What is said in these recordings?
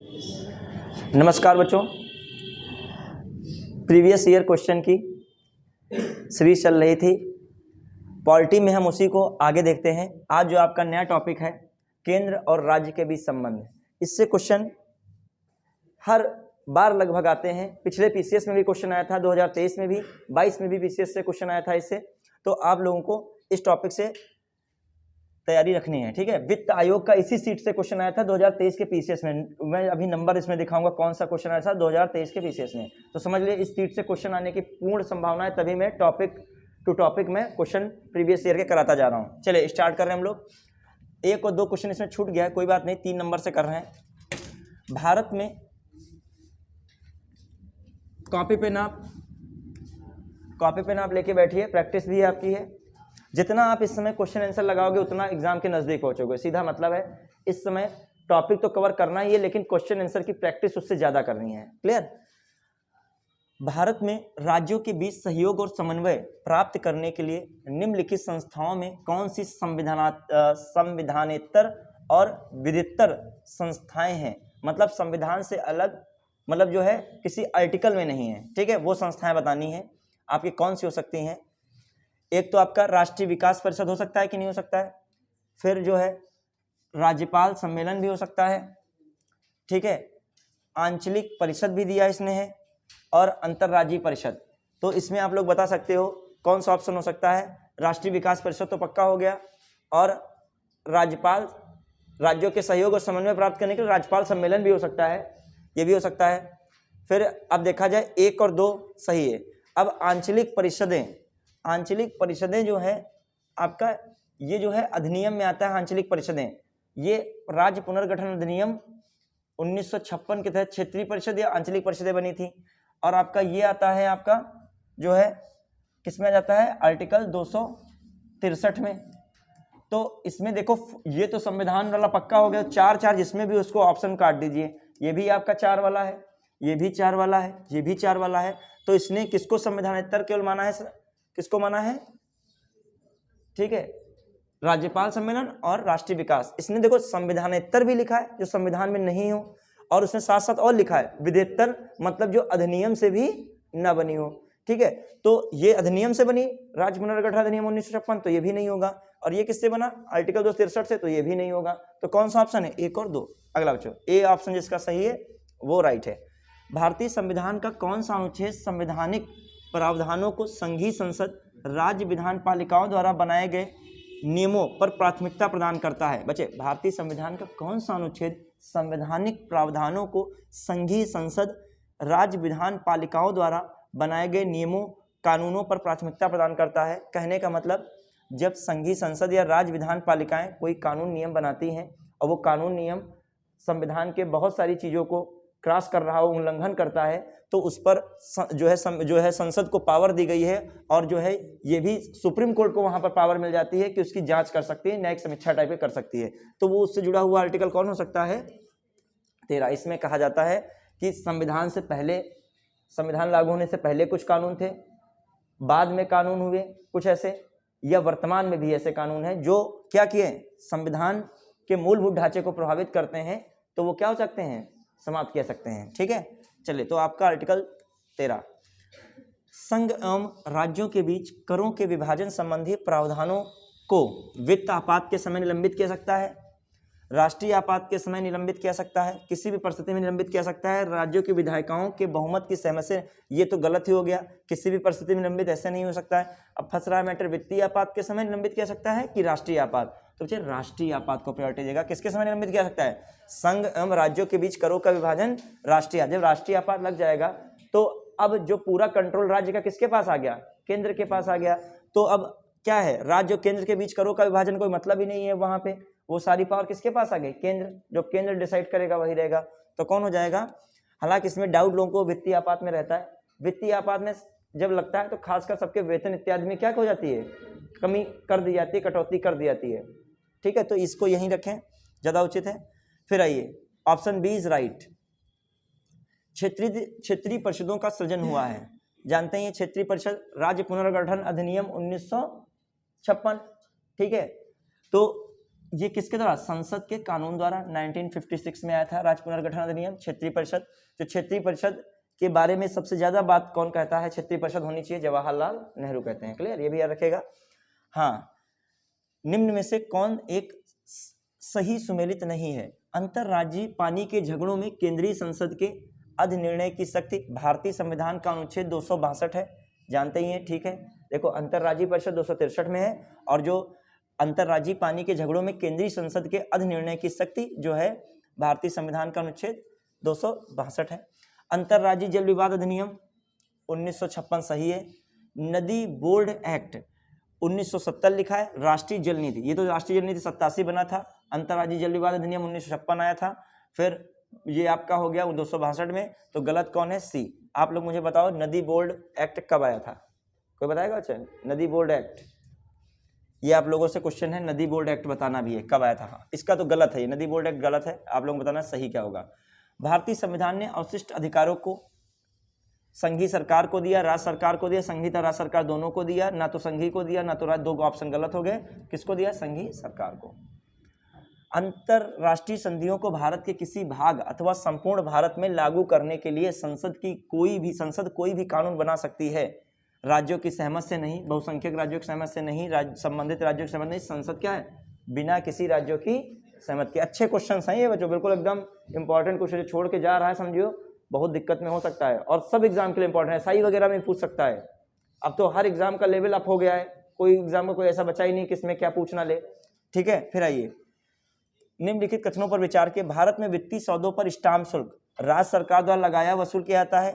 नमस्कार बच्चों, previous year question की सीरीज चल रही थी। पॉलिटी में हम उसी को आगे देखते हैं। आज जो आपका नया टॉपिक है केंद्र और राज्य के बीच संबंध, इससे क्वेश्चन हर बार लगभग आते हैं। पिछले पीसीएस में भी क्वेश्चन आया था, 2023 में भी, 22 में भी पीसीएस से क्वेश्चन आया था इससे। तो आप लोगों को इस टॉपिक से तैयारी रखनी है, ठीक है। वित्त आयोग का इसी सीट से क्वेश्चन आया था 2023 के पीसीएस में। मैं अभी नंबर इसमें दिखाऊंगा कौन सा क्वेश्चन आया था 2023 के पीसीएस में। तो समझ लिए इस सीट से क्वेश्चन आने की पूर्ण संभावना है, तभी मैं टॉपिक टू टॉपिक में क्वेश्चन प्रीवियस ईयर के कराता जा रहा हूँ। चलिए स्टार्ट कर रहे हैं हम लोग। एक और दो क्वेश्चन इसमें छूट गया है, कोई बात नहीं, 3 नंबर से कर रहे हैं। भारत में कॉपी पे नाप लेके बैठिए, प्रैक्टिस भी आपकी है। जितना आप इस समय क्वेश्चन आंसर लगाओगे उतना एग्जाम के नजदीक पहुंचोगे। सीधा मतलब है इस समय टॉपिक तो कवर करना ही है, लेकिन क्वेश्चन आंसर की प्रैक्टिस उससे ज्यादा करनी है। क्लियर। भारत में राज्यों के बीच सहयोग और समन्वय प्राप्त करने के लिए निम्नलिखित संस्थाओं में कौन सी संविधानेतर और विधितर संस्थाएं हैं। मतलब संविधान से अलग, मतलब जो है किसी आर्टिकल में नहीं है, ठीक है। वो संस्थाएं बतानी है आपकी कौन सी हो सकती हैं। एक तो आपका राष्ट्रीय विकास परिषद हो सकता है कि नहीं हो सकता है। फिर जो है राज्यपाल सम्मेलन भी हो सकता है, ठीक है। आंचलिक परिषद भी दिया इसने है, और अंतर्राज्यीय परिषद। तो इसमें आप लोग बता सकते हो कौन सा ऑप्शन हो सकता है। राष्ट्रीय विकास परिषद तो पक्का हो गया, और राज्यपाल, राज्यों के सहयोग और समन्वय प्राप्त करने के लिए राज्यपाल सम्मेलन भी हो सकता है, ये भी हो सकता है। फिर अब देखा जाए 1 और 2 सही है। अब आंचलिक परिषदें जो है आपका, ये जो है अधिनियम में आता है। आंचलिक परिषदें ये राज्य पुनर्गठन अधिनियम 1956 के तहत क्षेत्रीय परिषद या आंचलिक परिषदें बनी थी। और आपका ये आता है, आपका जो है किसमें आ जाता है, आर्टिकल 263 में। तो इसमें देखो ये तो संविधान वाला पक्का हो गया, 4 जिसमें भी उसको ऑप्शन काट दीजिए। ये भी आपका 4 वाला है, ये भी 4 वाला है, ये भी 4 वाला है। तो इसने किसको संविधानेतर केवल माना है, किसको माना है, ठीक है, राज्यपाल सम्मेलन और राष्ट्रीय विकास। इसने देखो संविधानेतर भी लिखा है जो संविधान में नहीं हो, और उसने साथ साथ और लिखा है विधितर, मतलब जो अधिनियम से भी न बनी हो, ठीक है। तो ये अधिनियम से बनी, राज्य पुनर्गठन अधिनियम 1956, तो ये भी नहीं होगा। और ये किससे बना, आर्टिकल 263 से, तो ये भी नहीं होगा। तो कौन सा ऑप्शन है, 1 और 2। अगला बच्चों, ए ऑप्शन जिसका सही है वो राइट है। भारतीय संविधान का कौन सा अनुच्छेद संवैधानिक प्रावधानों को संघीय संसद, राज्य विधान पालिकाओं द्वारा बनाए गए नियमों पर प्राथमिकता प्रदान करता है। बच्चे, भारतीय संविधान का कौन सा अनुच्छेद संवैधानिक प्रावधानों को संघीय संसद, राज्य विधान पालिकाओं द्वारा बनाए गए नियमों कानूनों पर प्राथमिकता प्रदान करता है। कहने का मतलब, जब संघीय संसद या राज्य विधान पालिकाएं कोई कानून नियम बनाती हैं और वो कानून नियम संविधान के बहुत सारी चीज़ों को क्रॉस कर रहा हो, उल्लंघन करता है, तो उस पर जो है संसद को पावर दी गई है। और जो है ये भी सुप्रीम कोर्ट को वहां पर पावर मिल जाती है कि उसकी जांच कर सकती है, न्यायिक समीक्षा टाइप कर सकती है। तो वो उससे जुड़ा हुआ आर्टिकल कौन हो सकता है, 13। इसमें कहा जाता है कि संविधान से पहले, संविधान लागू होने से पहले कुछ कानून थे, बाद में कानून हुए कुछ ऐसे, या वर्तमान में भी ऐसे कानून हैं जो क्या किए, संविधान के मूलभूत ढांचे को प्रभावित करते हैं, तो वो क्या हो सकते हैं, समाप्त किया सकते हैं, ठीक है। चलिए, तो आपका आर्टिकल 13, संघ एवं राज्यों के बीच करों के विभाजन संबंधी प्रावधानों को वित्त आपात के समय निलंबित किया सकता है, राष्ट्रीय आपात के समय निलंबित किया सकता है, किसी भी परिस्थिति में निलंबित किया सकता है, राज्यों के विधायिकाओं के बहुमत की सहमति से। ये तो गलत ही हो गया, किसी भी परिस्थिति में निलंबित ऐसे नहीं हो सकता है। अब फंस रहा है मैटर, वित्तीय आपात के समय निलंबित किया सकता है कि राष्ट्रीय आपात। तो बच्चे राष्ट्रीय आपात को प्रायोरिटी देगा। किसके समय निलंबित किया सकता है, संघ एवं राज्यों के बीच करों का विभाजन, राष्ट्रीय। जब राष्ट्रीय आपात लग जाएगा तो अब जो पूरा कंट्रोल राज्य का किसके पास आ गया, केंद्र के पास आ गया। तो अब क्या है, राज्य और केंद्र के बीच करों का विभाजन कोई मतलब ही नहीं है वहां पे। वो सारी पावर किसके पास आ गई, केंद्र। जो केंद्र डिसाइड करेगा वही रहेगा। तो कौन हो जाएगा। हालांकि इसमें डाउट लोगों को वित्तीय आपात में रहता है। वित्तीय आपात में जब लगता है तो खासकर सबके वेतन इत्यादि में क्या हो जाती है, कमी कर दी जाती है, कटौती कर दी जाती है, ठीक है। तो इसको यहीं रखें, ज्यादा उचित है। फिर आइए, ऑप्शन बी इज राइट। क्षेत्रीय परिषदों का सृजन हुआ है। जानते हैं ये क्षेत्रीय परिषद, राज्य पुनर्गठन अधिनियम 1956, ठीक है। तो ये किसके द्वारा? संसद के कानून द्वारा 1956 में आया था राज्य पुनर्गठन अधिनियम। क्षेत्रीय परिषद, जो क्षेत्रीय परिषद के बारे में सबसे ज्यादा बात कौन कहता है? क्षेत्रीय परिषद होनी चाहिए, जवाहरलाल नेहरू कहते हैं। क्लियर, ये भी याद रखेगा। हाँ, निम्न में से कौन एक सही सुमेलित नहीं है? अंतरराज्यीय पानी के झगड़ों में केंद्रीय संसद के अधिनिर्णय की शक्ति भारतीय संविधान का अनुच्छेद 262 है, जानते ही हैं, ठीक है। देखो, अंतरराज्यीय परिषद 263 में है, और जो अंतरराज्यीय पानी के झगड़ों में केंद्रीय संसद के अधिनिर्णय की शक्ति जो है भारतीय संविधान का अनुच्छेद 262 है। अंतरराज्यीय जल विवाद अधिनियम 1956 सही है। नदी बोर्ड एक्ट 1970 लिखा है। राष्ट्रीय जल नीति, ये तो राष्ट्रीय जल नीति 87 बना था। अंतरराज्यीय जल विवाद अधिनियम 1956 आया था। फिर ये आपका हो गया 262 में, तो गलत कौन है? सी। आप लोग मुझे बताओ, नदी बोर्ड एक्ट कब आया था? कोई बताएगा? अच्छा, नदी बोर्ड एक्ट, ये आप लोगों से क्वेश्चन है, नदी बोर्ड एक्ट बताना भी है कब आया था। हाँ, इसका तो गलत है, ये नदी बोर्ड एक्ट गलत है, आप लोग बताना सही क्या होगा। भारतीय संविधान ने अवशिष्ट अधिकारों को संघीय सरकार को दिया, राज्य सरकार को दिया, संघीय तथा राज्य सरकार दोनों को दिया, ना तो संघीय को दिया ना तो राज्य, दो ऑप्शन गलत हो गए। किसको दिया? संघीय सरकार को। अंतरराष्ट्रीय संधियों को भारत के किसी भाग अथवा संपूर्ण भारत में लागू करने के लिए संसद कोई भी कानून बना सकती है, राज्यों की सहमत से नहीं, बहुसंख्यक राज्यों की सहमत से नहीं, संबंधित राज्यों की सहमत नहीं। संसद क्या है? बिना किसी राज्यों की सहमत के। अच्छे क्वेश्चन हैं ये बच्चों, बिल्कुल एकदम इंपॉर्टेंट क्वेश्चन छोड़ के जा रहा है, समझियो बहुत दिक्कत में हो सकता है, और सब एग्जाम के लिए इंपॉर्टेंट है। SI वगैरह में पूछ सकता है। अब तो हर एग्जाम का लेवल अप हो गया है, कोई एग्जाम में कोई ऐसा बचा ही नहीं किसमें क्या पूछना ले, ठीक है। फिर आइए, निम्नलिखित कथनों पर विचार के भारत में वित्तीय सौदों पर स्टाम्प शुल्क राज्य सरकार द्वारा लगाया वसूल किया जाता है,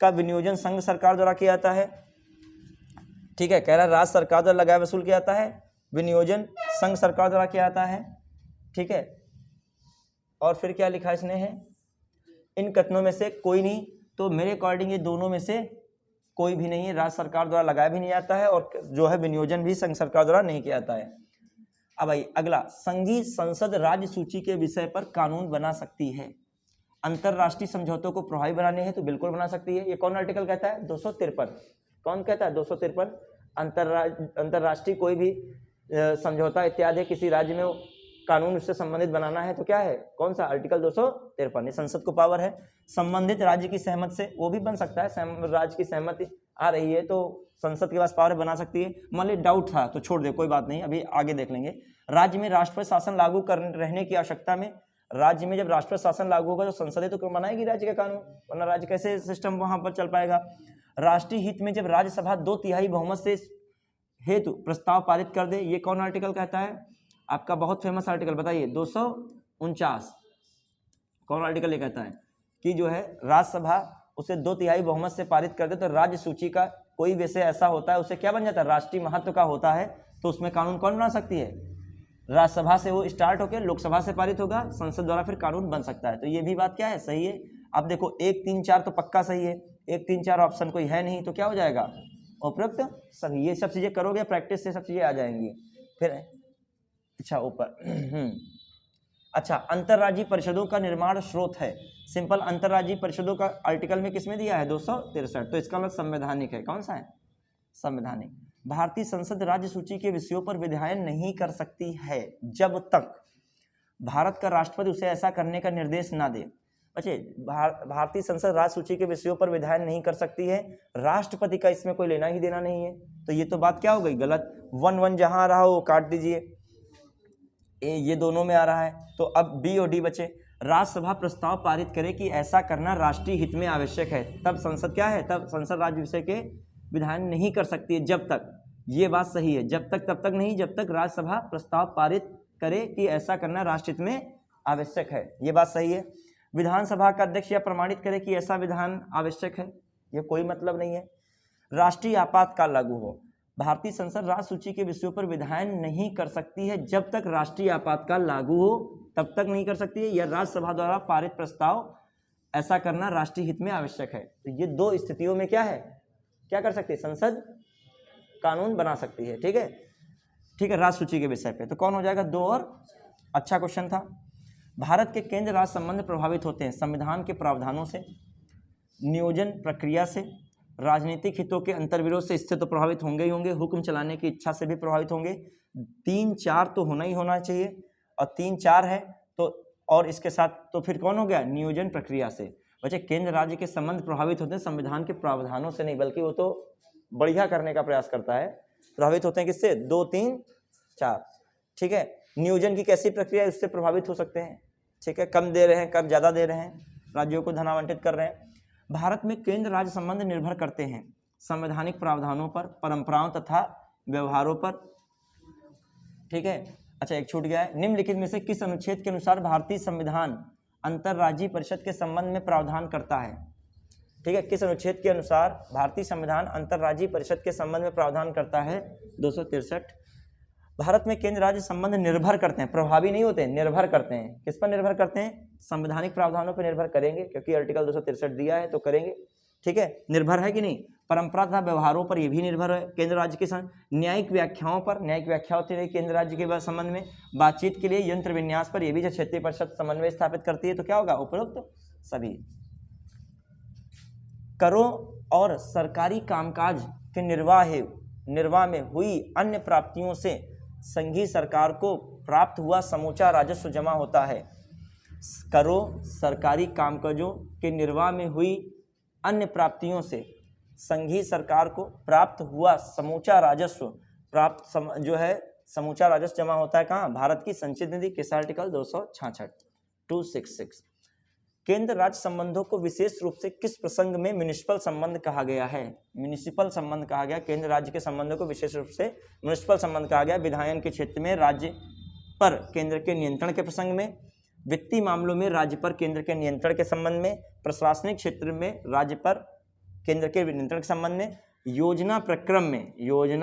का विनियोजन संघ सरकार द्वारा किया जाता है, ठीक है। कह रहा है राज्य सरकार द्वारा लगाया वसूल किया जाता है, विनियोजन संघ सरकार द्वारा किया जाता है, ठीक है। और फिर क्या लिखा इसने है? इन कथनों में से कोई नहीं, तो मेरे अकॉर्डिंग ये दोनों में से कोई भी नहीं है। राज्य सरकार द्वारा लगाया भी नहीं जाता है, और जो है विनियोजन भी संघ सरकार द्वारा नहीं किया जाता है। अब भाई अगला, संघीय संसद राज्य सूची के विषय पर कानून बना सकती है। अंतरराष्ट्रीय समझौतों को प्रभावी बनाने हैं तो बिल्कुल बना सकती है। ये कौन आर्टिकल कहता है? 253। कौन कहता है? 253। अंतरराष्ट्रीय कोई भी समझौता इत्यादि किसी राज्य में कानून उससे संबंधित बनाना है तो क्या है? कौन सा? आर्टिकल 253। ये संसद को पावर है। संबंधित राज्य की सहमत से वो भी बन सकता है, राज्य की सहमति आ रही है तो संसद के पास पावर बना सकती है। मान ली डाउट था तो छोड़ दे, कोई बात नहीं, अभी आगे देख लेंगे। राज्य में राष्ट्रपति शासन लागू रहने की आवश्यकता में, राज्य में जब राष्ट्रपति शासन लागू होगा तो संसद तो बनाएगी राज्य का कानून, वरना राज्य कैसे सिस्टम वहां पर चल पाएगा। राष्ट्रीय हित में जब राज्यसभा 2/3 बहुमत से हेतु प्रस्ताव पारित कर दे, ये कौन आर्टिकल कहता है? आपका बहुत फेमस आर्टिकल बताइए, 249। कौन आर्टिकल ये कहता है कि जो है राज्यसभा उसे 2/3 बहुमत से पारित कर दे तो राज्य सूची का कोई विषय ऐसा होता है उसे क्या बन जाता है? राष्ट्रीय महत्व का होता है, तो उसमें कानून कौन बना सकती है? राज्यसभा से वो स्टार्ट होकर लोकसभा से पारित होगा, संसद द्वारा फिर कानून बन सकता है। तो ये भी बात क्या है? सही है। अब देखो 1, 3, 4 तो पक्का सही है, 1, 3, 4 ऑप्शन कोई है नहीं तो क्या हो जाएगा? उपरोक्त सभी। ये सब चीजें करोगे प्रैक्टिस से सब चीजें आ जाएंगी। फिर अच्छा ऊपर अच्छा, अंतरराज्यीय परिषदों का निर्माण स्रोत है। सिंपल, अंतरराज्यीय परिषदों का आर्टिकल में किसमें दिया है? 263। तो इसका मतलब संवैधानिक है। कौन सा है? संवैधानिक। भारतीय संसद राज्य सूची के विषयों पर विधायन नहीं कर सकती है जब तक भारत का राष्ट्रपति उसे ऐसा करने का निर्देश ना दे। बच्चे, भारतीय संसद राज्य सूची के विषयों पर विधायन नहीं कर सकती है, राष्ट्रपति का इसमें कोई लेना ही देना नहीं है। तो ये तो बात क्या हो गई? गलत। 1 जहां आ रहा हो वो काट दीजिए, ये दोनों में आ रहा है, तो अब बी और डी बचे। राज्यसभा प्रस्ताव पारित करे कि ऐसा करना राष्ट्रीय हित में आवश्यक है, तब संसद क्या है? तब संसद राज्य विषय के विधायन नहीं कर सकती है जब तक, ये बात सही है, जब तक तब तक नहीं, जब तक राज्यसभा प्रस्ताव पारित करे कि ऐसा करना राष्ट्र हित में आवश्यक है, ये बात सही है। विधानसभा का अध्यक्ष यह प्रमाणित करे कि ऐसा विधान आवश्यक है, ये कोई मतलब नहीं है। राष्ट्रीय आपातकाल लागू हो, भारतीय संसद राज्य सूची के विषयों पर विधायन नहीं कर सकती है जब तक राष्ट्रीय आपातकाल लागू हो, तब तक नहीं कर सकती है, या राज्यसभा द्वारा पारित प्रस्ताव ऐसा करना राष्ट्रीय हित में आवश्यक है। तो ये दो स्थितियों में क्या है, क्या कर सकती है? संसद कानून बना सकती है। ठीक है, ठीक है, राज्य सूची के विषय पे तो कौन हो जाएगा? 2 और। अच्छा क्वेश्चन था। भारत के केंद्र राज्य संबंध प्रभावित होते हैं संविधान के प्रावधानों से, नियोजन प्रक्रिया से, राजनीतिक हितों के अंतर्विरोध से इससे तो प्रभावित होंगे ही होंगे, हुक्म चलाने की इच्छा से भी प्रभावित होंगे। 3-4 तो होना ही होना चाहिए, और 3-4 है तो, और इसके साथ तो फिर कौन हो गया, नियोजन प्रक्रिया से। बच्चे केंद्र राज्य के संबंध प्रभावित होते हैं संविधान के प्रावधानों से नहीं, बल्कि वो तो बढ़िया करने का प्रयास करता है। प्रभावित होते हैं किससे, 2, 3, 4, ठीक है। नियोजन की कैसी प्रक्रिया है, उससे प्रभावित हो सकते हैं, ठीक है। कम दे रहे हैं, कब ज़्यादा दे रहे हैं, राज्यों को धन आवंटित कर रहे हैं। भारत में केंद्र राज्य संबंध निर्भर करते हैं संवैधानिक प्रावधानों पर, परंपराओं तथा व्यवहारों पर, ठीक है। अच्छा, एक छूट गया है, निम्नलिखित में से किस अनुच्छेद के अनुसार भारतीय संविधान अंतर्राज्यीय परिषद के संबंध में प्रावधान करता है, ठीक है। किस अनुच्छेद के अनुसार भारतीय संविधान अंतर्राज्यीय परिषद के संबंध में प्रावधान करता है, 263। भारत में केंद्र राज्य संबंध निर्भर करते हैं, प्रभावी नहीं होते हैं, निर्भर करते हैं। किस पर निर्भर करते हैं, संवैधानिक प्रावधानों पर निर्भर करेंगे, क्योंकि आर्टिकल 263 दिया है तो करेंगे, ठीक है। निर्भर है कि नहीं, परंपरा तथा व्यवहारों पर, यह भी निर्भर है केंद्र राज्य के संग, न्यायिक व्याख्याओं पर, न्यायिक व्याख्या होती है केंद्र राज्य के संबंध में, बातचीत के लिए यंत्र विन्यास पर, यह भी जब क्षेत्रीय परिषद समन्वय स्थापित करती है तो क्या होगा, उपरोक्त सभी। करों और सरकारी कामकाज के निर्वाह में हुई अन्य प्राप्तियों से संघीय सरकार को प्राप्त हुआ समूचा राजस्व जमा होता है। करों, सरकारी कामकाजों के निर्वाह में हुई अन्य प्राप्तियों से संघीय सरकार को प्राप्त हुआ समूचा राजस्व जो है समूचा राजस्व जमा होता है कहाँ, भारत की संचित निधि। किस आर्टिकल, 266। केंद्र राज्य संबंधों को विशेष रूप से किस प्रसंग में म्युनिसिपल संबंध कहा गया है, म्युनिसिपल संबंध कहा गया। केंद्र राज्य के संबंधों को विशेष रूप से म्युनिसिपल संबंध कहा गया। विधायन के क्षेत्र में राज्य पर केंद्र के नियंत्रण के प्रसंग में, वित्तीय मामलों में राज्य पर केंद्र के नियंत्रण के संबंध में, प्रशासनिक क्षेत्र में राज्य पर केंद्र के नियंत्रण के संबंध में, योजना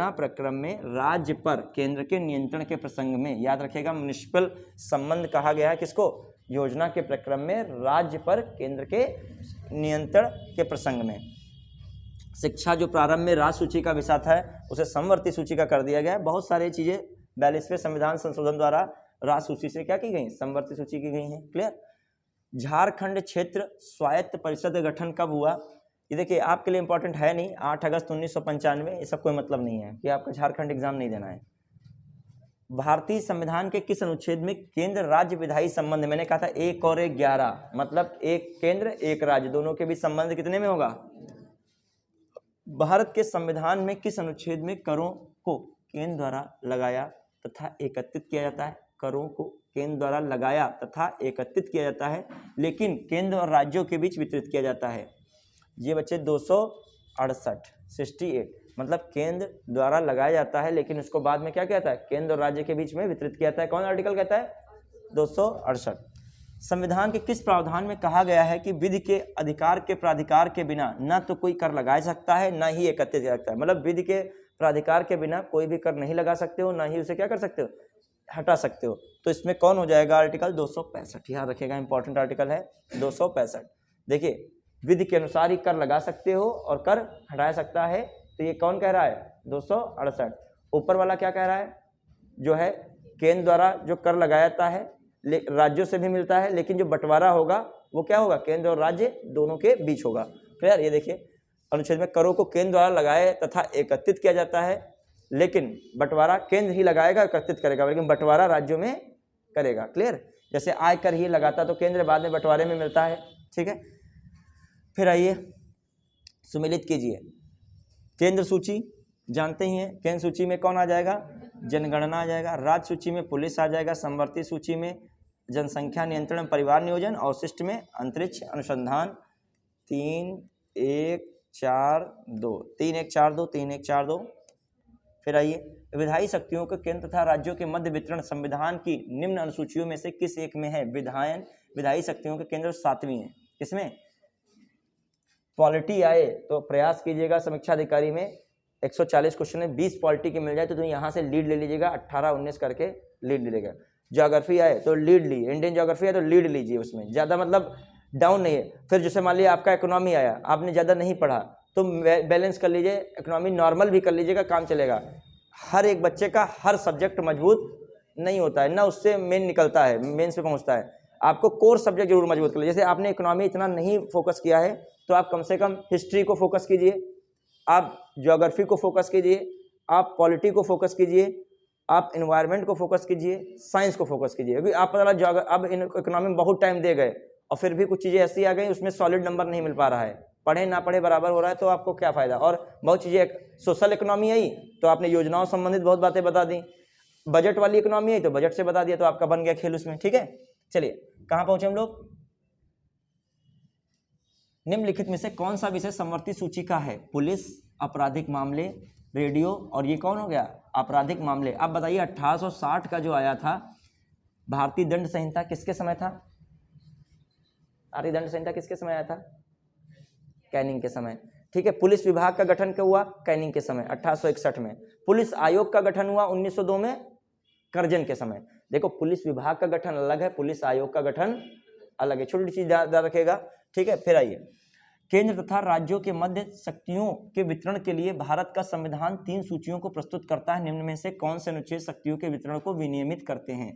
प्रक्रम में राज्य पर केंद्र के नियंत्रण के प्रसंग में। याद रखिएगा, म्युनिसिपल संबंध कहा गया है किसको, योजना के प्रक्रम में राज्य पर केंद्र के नियंत्रण के प्रसंग में। शिक्षा जो प्रारंभ में राज सूची का विषय था उसे समवर्ती सूची का कर दिया गया है। बहुत सारी चीजें 42वें संविधान संशोधन द्वारा राज सूची से क्या की गई, समवर्ती सूची की गई हैं। क्लियर। झारखंड क्षेत्र स्वायत्त परिषद का गठन कब हुआ, ये देखिए आपके लिए इंपॉर्टेंट है नहीं, 8 अगस्त 1995। इसका कोई मतलब नहीं है कि आपका झारखंड एग्जाम नहीं देना है। भारतीय संविधान के किस अनुच्छेद में केंद्र राज्य विधायी संबंध, मैंने कहा था 1 और 11, मतलब एक केंद्र एक राज्य, दोनों के बीच संबंध कितने में होगा। भारत के संविधान में किस अनुच्छेद में करों को केंद्र द्वारा लगाया तथा एकत्रित किया जाता है, करों को केंद्र द्वारा लगाया तथा एकत्रित किया जाता है, लेकिन केंद्र और राज्यों के बीच वितरित किया जाता है। ये बच्चे 268, मतलब केंद्र द्वारा लगाया जाता है लेकिन उसको बाद में क्या कहता है, केंद्र और राज्य के बीच में वितरित किया जाता है। कौन आर्टिकल कहता है, 268। संविधान के किस प्रावधान में कहा गया है कि विधि के अधिकार के प्राधिकार के बिना न तो कोई कर लगा सकता है न ही एकत्रित कर सकता है, मतलब विधि के प्राधिकार के बिना कोई भी कर नहीं लगा सकते हो, न ही उसे क्या कर सकते हो, हटा सकते हो। तो इसमें कौन हो जाएगा, आर्टिकल 265। याद रखिएगा, इंपॉर्टेंट आर्टिकल है 265। देखिए, विधि के अनुसार ही कर लगा सकते हो और कर हटा सकता है, तो ये कौन कह रहा है, 268। ऊपर वाला क्या कह रहा है, जो है केंद्र द्वारा जो कर लगाया जाता है राज्यों से भी मिलता है, लेकिन जो बंटवारा होगा वो क्या होगा, केंद्र और राज्य दोनों के बीच होगा। क्लियर। ये देखिए अनुच्छेद में करों को केंद्र द्वारा लगाए तथा एकत्रित किया जाता है, लेकिन बंटवारा केंद्र ही लगाएगा, एकत्रित करेगा, लेकिन बंटवारा राज्यों में करेगा। क्लियर। जैसे आयकर ही लगाता तो केंद्र बाद में बंटवारे में मिलता है। ठीक है। फिर आइए सुमिलित कीजिए। केंद्र सूची जानते ही हैं, केंद्र सूची में कौन आ जाएगा, जनगणना आ जाएगा, राज्य सूची में पुलिस आ जाएगा, समवर्ती सूची में जनसंख्या नियंत्रण परिवार नियोजन, अवशिष्ट में अंतरिक्ष अनुसंधान। 3-1-4-2। फिर आइए, विधायी शक्तियों के केंद्र तथा राज्यों के मध्य वितरण संविधान की निम्न अनुसूचियों में से किस एक में है। विधायी शक्तियों के केंद्र 7वीं है। किसमें, पॉलिटी आए तो प्रयास कीजिएगा समीक्षा अधिकारी में 140 क्वेश्चन में 20 पॉलिटी के मिल जाए तो तुम यहाँ से लीड ले लीजिएगा, 18-19 करके लीड ले लीजिएगा। ज्योग्राफी आए तो लीड ली, इंडियन ज्योग्राफी आए तो लीड लीजिए, उसमें ज़्यादा मतलब डाउन नहीं है। फिर जैसे मान लिया आपका इकोनॉमी आया, आपने ज़्यादा नहीं पढ़ा तो बैलेंस कर लीजिए, इकोनॉमी नॉर्मल भी कर लीजिएगा, काम चलेगा। हर एक बच्चे का हर सब्जेक्ट मजबूत नहीं होता है, ना उससे मेन निकलता है, मेन से पहुँचता है। आपको कोर सब्जेक्ट जरूर मजबूत कर लीजिए। जैसे आपने इकोनॉमी इतना नहीं फोकस किया है तो आप कम से कम हिस्ट्री को फोकस कीजिए, आप ज्योग्राफी को फोकस कीजिए, आप पॉलिटी को फोकस कीजिए, आप इन्वायरमेंट को फोकस कीजिए, साइंस को फोकस कीजिए। अभी आप पता लगा अब इकोनॉमी में बहुत टाइम दे गए और फिर भी कुछ चीज़ें ऐसी आ गई उसमें सॉलिड नंबर नहीं मिल पा रहा है, पढ़े ना पढ़े बराबर हो रहा है, तो आपको क्या फ़ायदा। और बहुत चीज़ें, सोशल इकोनॉमी आई तो आपने योजनाओं संबंधित बहुत बातें बता दी, बजट वाली इकोनॉमी आई तो बजट से बता दिया, तो आपका बन गया खेल उसमें। ठीक है, चलिए कहाँ पहुँचे हम लोग। निम्नलिखित में से कौन सा विषय समवर्ती सूची का है। पुलिस, आपराधिक मामले, रेडियो, और ये कौन हो गया, आपराधिक मामले। अब बताइए 1860 का जो आया था भारतीय दंड संहिता किसके समय था। भारतीय दंड संहिता किसके समय आया था, कैनिंग के समय। ठीक है, पुलिस विभाग का गठन कब हुआ, कैनिंग के समय 1861 में। पुलिस आयोग का गठन हुआ 1902 में, कर्जन के समय। देखो पुलिस विभाग का गठन अलग है, पुलिस आयोग का गठन अलग है, छोटी चीज याद रखेगा। ठीक है, फिर आइए, केंद्र तथा राज्यों के मध्य शक्तियों के वितरण के लिए भारत का संविधान 3 सूचियों को प्रस्तुत करता है। निम्न में से कौन से अनुच्छेद शक्तियों के वितरण को विनियमित करते हैं।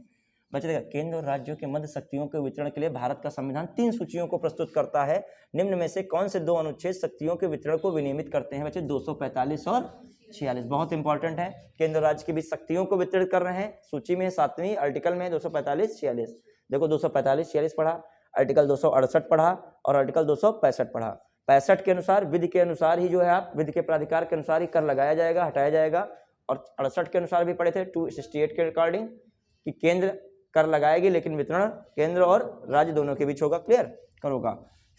बचेगा, केंद्र और राज्यों के मध्य शक्तियों के वितरण के लिए भारत का संविधान 3 सूचियों को प्रस्तुत करता है। निम्न में से कौन से 2 अनुच्छेद शक्तियों के वितरण को विनियमित करते हैं। बच्चे 245 और 46 बहुत इंपॉर्टेंट है। केंद्र राज्य के बीच शक्तियों को वितरित कर रहे हैं, सूची में 7वीं आर्टिकल में 245 46। देखो 245 46 पढ़ा, आर्टिकल 268 पढ़ा और आर्टिकल 265 पढ़ा। 65 के अनुसार, विधि के अनुसार ही जो है आप, विधि के प्राधिकार के अनुसार ही कर लगाया जाएगा, हटाया जाएगा। और 68 के अनुसार भी पढ़े थे 268 के अकॉर्डिंग कि केंद्र कर लगाएगी लेकिन वितरण केंद्र और राज्य दोनों के बीच होगा। क्लियर करोगा।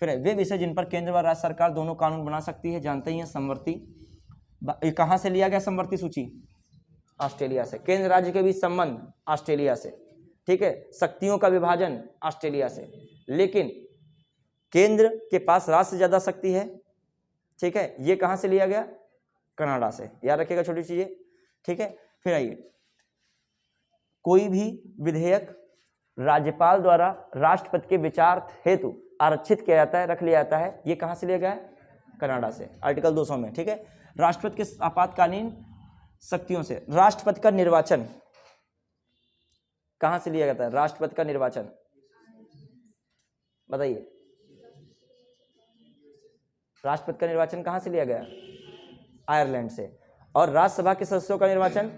फिर वे विषय जिन पर केंद्र व राज्य सरकार दोनों कानून बना सकती है, जानते ही हैं समवर्ती। कहाँ से लिया गया समवर्ती सूची, ऑस्ट्रेलिया से। केंद्र राज्य के बीच संबंध, ऑस्ट्रेलिया से। ठीक है, शक्तियों का विभाजन, ऑस्ट्रेलिया से। लेकिन केंद्र के पास राज्य से ज्यादा शक्ति है। ठीक है, ये कहाँ से लिया गया, कनाडा से। याद रखिएगा छोटी चीजें। ठीक है, फिर आइए, कोई भी विधेयक राज्यपाल द्वारा राष्ट्रपति के विचार हेतु आरक्षित किया जाता है, रख लिया जाता है। ये कहाँ से लिया गया है, कनाडा से, आर्टिकल 200 में। ठीक है, राष्ट्रपति के आपातकालीन शक्तियों से राष्ट्रपति का निर्वाचन कहाँ से लिया जाता है, राष्ट्रपति का निर्वाचन बताइए। राष्ट्रपति का निर्वाचन कहाँ से लिया गया, आयरलैंड से। और राज्यसभा के सदस्यों का निर्वाचन,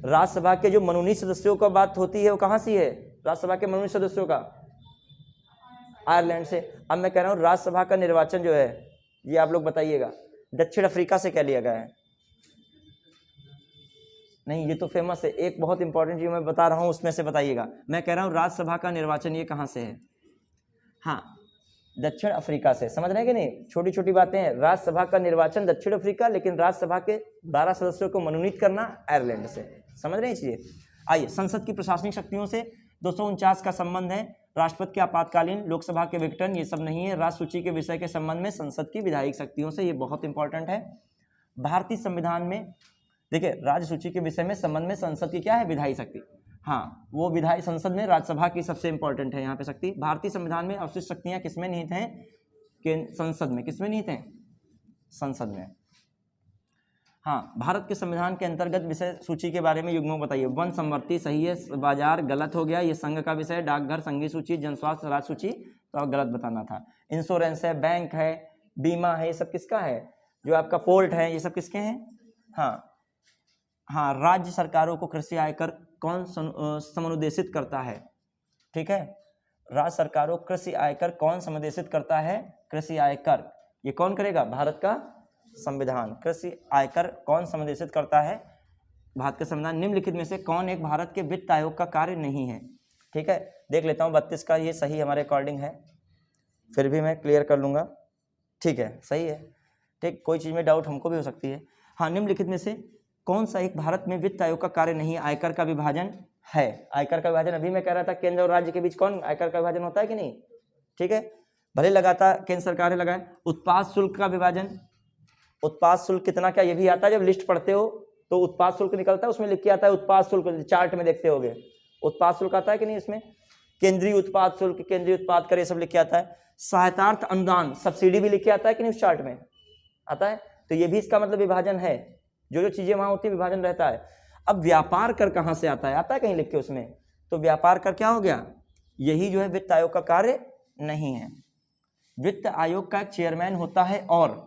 राज्यसभा के जो मनोनीत सदस्यों का बात होती है वो कहाँ से है, राज्यसभा के मनोनीत सदस्यों का, आयरलैंड से। अब मैं कह रहा हूँ राज्यसभा का निर्वाचन जो है ये आप लोग बताइएगा दक्षिण अफ्रीका से क्या लिया गया है। नहीं, ये तो फेमस है। एक बहुत इंपॉर्टेंट चीज मैं बता रहा हूँ उसमें से बताइएगा। मैं कह रहा हूँ राज्यसभा का निर्वाचन ये कहाँ से है, हाँ दक्षिण अफ्रीका से। समझ रहे हैं कि नहीं, छोटी छोटी बातें हैं। राज्यसभा का निर्वाचन दक्षिण अफ्रीका, लेकिन राज्यसभा के 12 सदस्यों को मनोनीत करना आयरलैंड से। समझ रहे हैं चीजें। आइए, संसद की प्रशासनिक शक्तियों से 249 का संबंध है। राष्ट्रपति के आपातकालीन, लोकसभा के विघटन, ये सब नहीं है। राज्य सूची के विषय के संबंध में संसद की विधायिक शक्तियों से, ये बहुत इंपॉर्टेंट है। भारतीय संविधान में देखिए, राज्य सूची के विषय में संबंध में संसद की क्या है, विधायी शक्ति। हाँ, वो विधायी संसद में राज्यसभा की सबसे इंपॉर्टेंट है यहाँ पे शक्ति। भारतीय संविधान में अवशिष्ट शक्तियाँ किसमें निहित हैं, कि संसद में। किसमें निहित हैं, संसद में। हाँ, भारत के संविधान के अंतर्गत विषय सूची के बारे में युग्म बताइए। वन संवर्ती सही है, बाजार गलत हो गया, ये संघ का विषय। डाकघर संघीय सूची, जनस्वास्थ्य राज्य सूची, तो आप गलत बताना था। इंश्योरेंस है, बैंक है, बीमा है, ये सब किसका है, जो आपका पोर्ट है, ये सब किसके हैं। हाँ, राज्य सरकारों को कृषि आयकर कौन समुदेशित करता है। ठीक है, राज्य सरकारों को कृषि आयकर कौन समुदेशित करता है, कृषि आयकर ये कौन करेगा, भारत का संविधान। कृषि आयकर कौन समुदेशित करता है, भारत का संविधान। निम्नलिखित में से कौन एक भारत के वित्त आयोग का कार्य नहीं है। ठीक है, देख लेता हूँ 32 का ये सही हमारे अकॉर्डिंग है, फिर भी मैं क्लियर कर लूँगा। ठीक है, सही है। ठीक, कोई चीज़ में डाउट हमको भी हो सकती है। हाँ, निम्नलिखित में से कौन सा एक भारत में वित्त आयोग का कार्य नहीं है, आयकर का विभाजन है। आयकर का विभाजन अभी मैं कह रहा था, केंद्र और राज्य के बीच कौन आयकर का विभाजन होता है कि नहीं। ठीक है, भले लगाता केंद्र सरकार ने लगाए। उत्पाद शुल्क का विभाजन, उत्पाद शुल्क कितना क्या ये भी आता है, जब लिस्ट पढ़ते हो तो उत्पाद शुल्क निकलता है, उसमें लिख के आता है उत्पाद शुल्क, चार्ट में देखते होगे उत्पाद शुल्क आता है कि नहीं, इसमें केंद्रीय उत्पाद शुल्क, केंद्रीय उत्पाद कर, ये सब लिख के आता है। सहायतार्थ अनुदान, सब्सिडी भी लिख के आता है कि नहीं, उस चार्ट में आता है। तो ये भी इसका मतलब विभाजन है, जो चीजें वहां होती है विभाजन रहता है। अब व्यापार कर कहां से आता है, आता है कहीं लिख के उसमें, तो व्यापार कर क्या हो गया, यही जो है वित्त आयोग का कार्य नहीं है। वित्त आयोग का चेयरमैन होता है और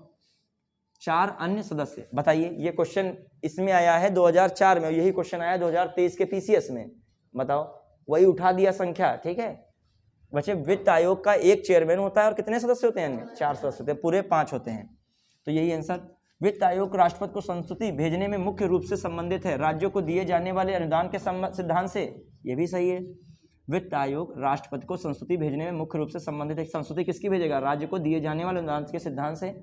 4 अन्य सदस्य। बताइए, ये क्वेश्चन इसमें आया है 2004 में, यही क्वेश्चन आया 2023 के पीसीएस में। बताओ, वही उठा दिया संख्या। ठीक है बच्चे, वित्त आयोग का एक चेयरमैन होता है और कितने सदस्य होते हैं? 4 सदस्य होते हैं, पूरे 5 होते हैं। तो यही आंसर। वित्त आयोग राष्ट्रपति को संस्तुति भेजने में मुख्य रूप से संबंधित है राज्यों को दिए जाने वाले अनुदान के सिद्धांत से। ये भी सही है। वित्त आयोग राष्ट्रपति को संस्तुति भेजने में मुख्य रूप से संबंधित है। संस्तुति किसकी भेजेगा? राज्य को दिए जाने वाले अनुदान के सिद्धांत से।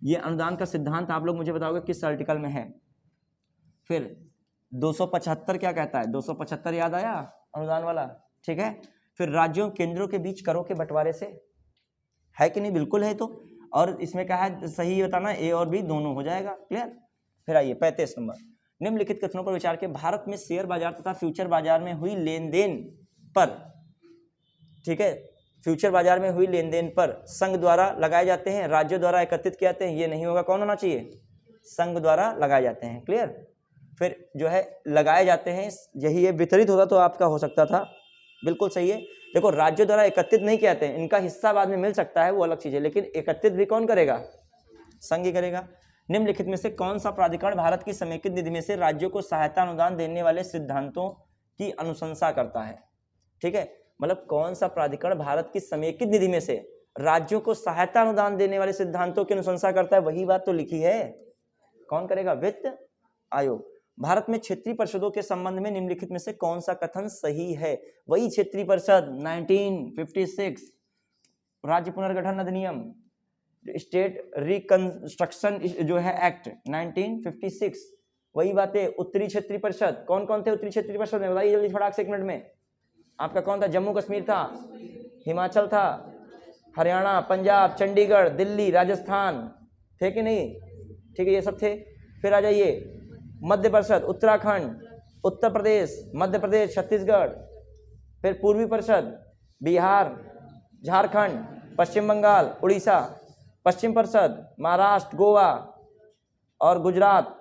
ये अनुदान का सिद्धांत आप लोग मुझे बताओगे किस आर्टिकल में है। फिर 275 क्या कहता है? 275 याद आया, अनुदान वाला। ठीक है, फिर राज्यों केंद्रों के बीच करों के बंटवारे से, है कि नहीं? बिल्कुल है। तो और इसमें क्या है? सही बताना, ए और बी दोनों हो जाएगा। क्लियर। फिर आइए 35 नंबर, निम्नलिखित कथनों पर विचार के भारत में शेयर बाजार तथा फ्यूचर बाजार में हुई लेन देन पर, ठीक है, फ्यूचर बाजार में हुई लेन देन पर संघ द्वारा लगाए जाते हैं, राज्यों द्वारा एकत्रित किए जाते हैं। ये नहीं होगा, कौन होना चाहिए? संघ द्वारा लगाए जाते हैं। क्लियर। फिर जो है लगाए जाते हैं, यही ये वितरित होता तो आपका हो सकता था। बिल्कुल सही है। देखो, राज्यों द्वारा एकत्रित नहीं किए जाते हैं, इनका हिस्सा बाद में मिल सकता है, वो अलग चीज है, लेकिन एकत्रित भी कौन करेगा? संघ ही करेगा। निम्नलिखित में से कौन सा प्राधिकरण भारत की समेकित निधि में से राज्यों को सहायता अनुदान देने वाले सिद्धांतों की अनुशंसा करता है? ठीक है, मतलब कौन सा प्राधिकरण भारत की समेकित निधि में से राज्यों को सहायता अनुदान देने वाले सिद्धांतों की अनुशंसा करता है? वही बात तो लिखी है। कौन करेगा? वित्त आयोग। भारत में क्षेत्रीय परिषदों के संबंध में निम्नलिखित में से कौन सा कथन सही है? वही क्षेत्रीय परिषद 1956, राज्य पुनर्गठन अधिनियम, स्टेट रिकंस्ट्रक्शन जो है एक्ट 1956, वही बातें। उत्तरी क्षेत्रीय परिषद, कौन कौन थे उत्तरी क्षेत्रीय परिषद में? बताइए जल्दी फटाक से, 1 मिनट में। आपका कौन था? जम्मू कश्मीर था, हिमाचल था, हरियाणा, पंजाब, चंडीगढ़, दिल्ली, राजस्थान, थे कि नहीं? ठीक है, ये सब थे। फिर आ जाइए मध्य परिषद, उत्तराखंड, उत्तर प्रदेश, मध्य प्रदेश, छत्तीसगढ़। फिर पूर्वी परिषद, बिहार, झारखंड, पश्चिम बंगाल, उड़ीसा। पश्चिम परिषद, महाराष्ट्र, गोवा और गुजरात।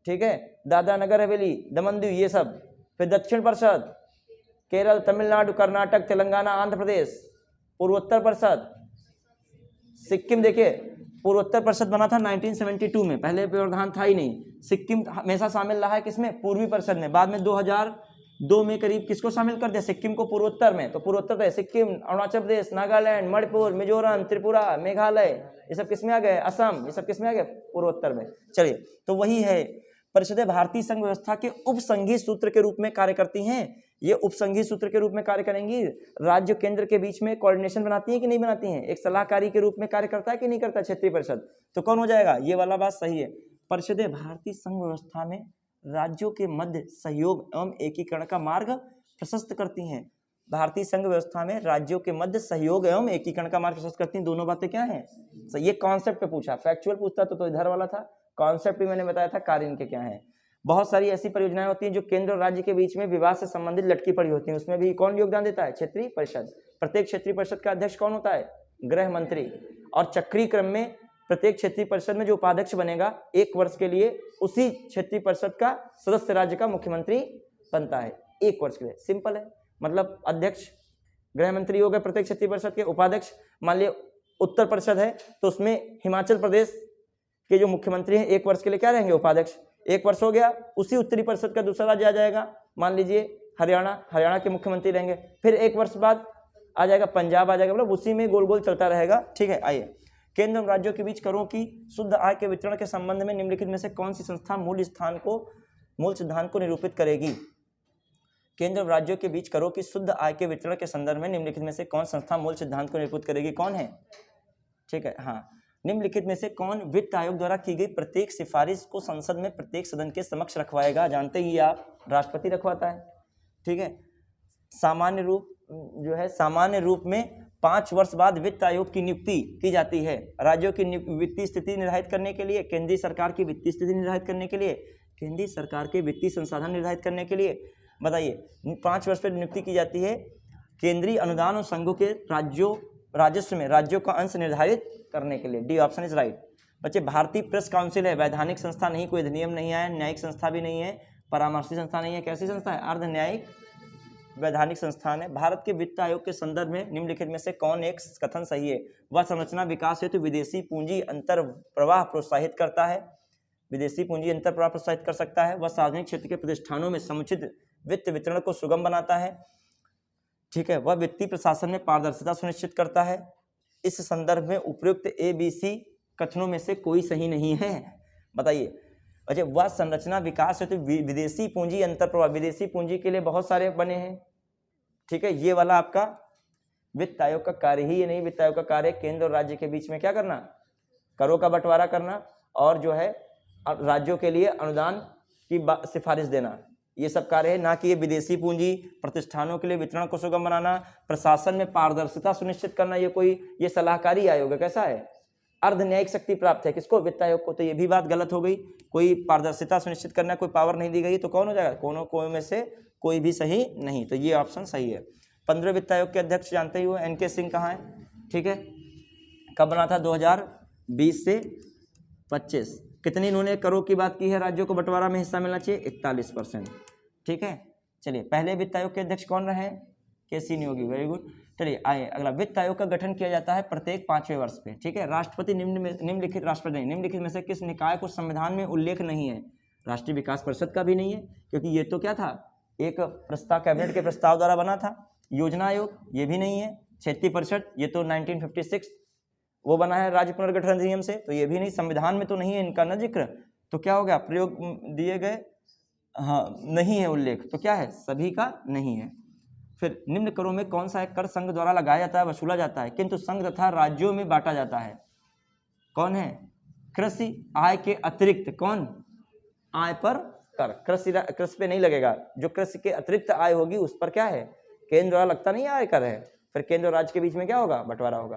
ठीक है, दादरा नगर हवेली, दमन दीव, ये सब। फिर दक्षिण परिषद, केरल, तमिलनाडु, कर्नाटक, तेलंगाना, आंध्र प्रदेश। पूर्वोत्तर परिषद, सिक्किम। देखिए, पूर्वोत्तर परिषद बना था 1972 में, पहले प्रावधान था ही नहीं। सिक्किम हमेशा शामिल रहा है किसमें? पूर्वी परिषद में। बाद में 2002 में करीब किसको शामिल कर दिया? सिक्किम को पूर्वोत्तर में। तो पूर्वोत्तर है सिक्किम, अरुणाचल प्रदेश, नागालैंड, मणिपुर, मिजोरम, त्रिपुरा, मेघालय, ये सब किसमें आ गए? असम, ये सब किसमें आ गए? पूर्वोत्तर में। चलिए, तो वही है। परिषदें भारतीय संघ व्यवस्था के उपसंघीय सूत्र के रूप में कार्य करती हैं। ये उपसंघीय सूत्र के रूप में कार्य करेंगी। राज्य केंद्र के बीच में कोऑर्डिनेशन बनाती हैं कि नहीं बनाती हैं? एक सलाहकारी के रूप में कार्य करता है कि नहीं करता क्षेत्रीय परिषद? तो कौन हो जाएगा? ये वाला बात सही है। परिषदें भारतीय संघ व्यवस्था में राज्यों के मध्य सहयोग एवं एकीकरण का मार्ग प्रशस्त करती हैं। भारतीय संघ व्यवस्था में राज्यों के मध्य सहयोग एवं एकीकरण का मार्ग प्रशस्त करती हैं। दोनों बातें क्या हैं? ये कॉन्सेप्ट पे पूछा, फैक्चुअल पूछता तो इधर वाला था। कॉन्सेप्ट भी मैंने बताया था, कार्य इनके क्या है। बहुत सारी ऐसी परियोजनाएं होती हैं जो केंद्र और राज्य के बीच में विवाद से संबंधित लटकी पड़ी होती हैं। उसमें भी कौन योगदान देता है? क्षेत्रीय परिषद। प्रत्येक क्षेत्रीय परिषद का अध्यक्ष कौन होता है? गृह मंत्री। और चक्रीय क्रम में प्रत्येक क्षेत्रीय परिषद में जो उपाध्यक्ष बनेगा 1 वर्ष के लिए, उसी क्षेत्रीय परिषद का सदस्य राज्य का मुख्यमंत्री बनता है 1 वर्ष के लिए। सिंपल है, मतलब अध्यक्ष गृह मंत्री हो गए प्रत्येक क्षेत्रीय परिषद के। उपाध्यक्ष, मान लिया उत्तर परिषद है तो उसमें हिमाचल प्रदेश के जो मुख्यमंत्री हैं 1 वर्ष के लिए क्या रहेंगे? उपाध्यक्ष। 1 वर्ष हो गया, उसी उत्तरी परिषद का दूसरा राज्य आ जाएगा, मान लीजिए हरियाणा, हरियाणा के मुख्यमंत्री रहेंगे। फिर 1 वर्ष बाद आ जाएगा पंजाब, आ जाएगा, मतलब उसी में गोल गोल चलता रहेगा। ठीक है, आइए। केंद्र और राज्यों के बीच करों की शुद्ध आय के वितरण के संबंध में निम्नलिखित में से कौन सी संस्था मूल सिद्धांत को निरूपित करेगी? केंद्र और राज्यों के बीच करों की शुद्ध आय के वितरण के संदर्भ में निम्नलिखित में से कौन संस्था मूल सिद्धांत को निरूपित करेगी? कौन है? ठीक है, हाँ। निम्नलिखित में से कौन वित्त आयोग द्वारा की गई प्रत्येक सिफारिश को संसद में प्रत्येक सदन के समक्ष रखवाएगा? जानते ही आप, राष्ट्रपति रखवाता है। ठीक है, सामान्य रूप में 5 वर्ष बाद वित्त आयोग की नियुक्ति की जाती है। राज्यों की वित्तीय स्थिति निर्धारित करने के लिए, केंद्रीय सरकार की वित्तीय स्थिति निर्धारित करने के लिए, केंद्रीय सरकार के वित्तीय संसाधन निर्धारित करने के लिए। बताइए, 5 वर्ष पर नियुक्ति की जाती है केंद्रीय अनुदान और संघों के राजस्व में राज्यों का अंश निर्धारित करने के लिए। D option is right. बच्चे, भारतीय प्रेस काउंसिल है, वैधानिक संस्था नहीं, कोई अधिनियम नहीं है, न्यायिक संस्था भी नहीं है, परामर्शी संस्था नहीं है। कैसी संस्था है? अर्ध न्यायिक वैधानिक संस्थान है। भारत के वित्त आयोग के संदर्भ में निम्नलिखित में से कौन एक कथन सही है? वह संरचना विकास हेतु विदेशी पूंजी अंतर प्रवाह प्रोत्साहित करता है, विदेशी पूंजी अंतर प्रवाह प्रोत्साहित कर सकता है। वह सार्वजनिक क्षेत्र के प्रतिष्ठानों में समुचित वित्त वितरण को सुगम बनाता है, ठीक है। वह वित्तीय प्रशासन में पारदर्शिता सुनिश्चित करता है। इस संदर्भ में उपयुक्त ABC कथनों में से कोई सही नहीं है, बताइए। अच्छा, वह संरचना विकास है तो विदेशी पूंजी अंतर प्रवाह, विदेशी पूंजी के लिए बहुत सारे बने हैं, ठीक है। ये वाला आपका वित्त आयोग का कार्य ही ये नहीं, वित्त आयोग का कार्य केंद्र और राज्य के बीच में क्या करना, करों का बंटवारा करना और जो है राज्यों के लिए अनुदान की सिफारिश देना, ये सब कार्य है। ना कि ये विदेशी पूंजी, प्रतिष्ठानों के लिए वितरण को सुगम बनाना, प्रशासन में पारदर्शिता सुनिश्चित करना, ये सलाहकारी आयोग है। कैसा है? अर्ध न्यायिक शक्ति प्राप्त है किसको? वित्त आयोग को। तो ये भी बात गलत हो गई, कोई पारदर्शिता सुनिश्चित करना, कोई पावर नहीं दी गई, तो कौन हो जाएगा? कोई में से कोई भी सही नहीं, तो ये ऑप्शन सही है। 15 वित्त आयोग के अध्यक्ष जानते ही हो, NK सिंह कहाँ है, ठीक है। कब बना था? 2020 से 25। कितनी इन्होंने करों की बात की है? राज्यों को बंटवारा में हिस्सा मिलना चाहिए 41%, ठीक है। चलिए, पहले वित्त आयोग के अध्यक्ष कौन रहे? KC Neogi, very good. चलिए आइए अगला। वित्त आयोग का गठन किया जाता है प्रत्येक 5वें वर्ष पे, ठीक है। राष्ट्रपति निम्नलिखित में से किस निकाय को संविधान में उल्लेख नहीं है? राष्ट्रीय विकास परिषद का भी नहीं है, क्योंकि ये तो क्या था, एक प्रस्ताव कैबिनेट के प्रस्ताव द्वारा बना था। योजना आयोग ये भी नहीं है। क्षेत्रीय परिषद ये तो 1956 वो बना है राज्य पुनर्गठन अधिनियम से, तो ये भी नहीं, संविधान में तो नहीं है इनका न जिक्र, तो क्या हो गया? प्रयोग दिए गए, हाँ नहीं है उल्लेख, तो क्या है? सभी का नहीं है। फिर निम्न करों में कौन सा एक कर संघ द्वारा लगाया जाता है, वसूला जाता है, किंतु संघ तथा राज्यों में बांटा जाता है? कौन है? कृषि आय के अतिरिक्त, कौन? आय पर कर, कृषि पे नहीं लगेगा, जो कृषि के अतिरिक्त आय होगी उस पर क्या है? केंद्र द्वारा लगता नहीं आय कर है। फिर केंद्र और राज्य के बीच में क्या होगा? बंटवारा होगा,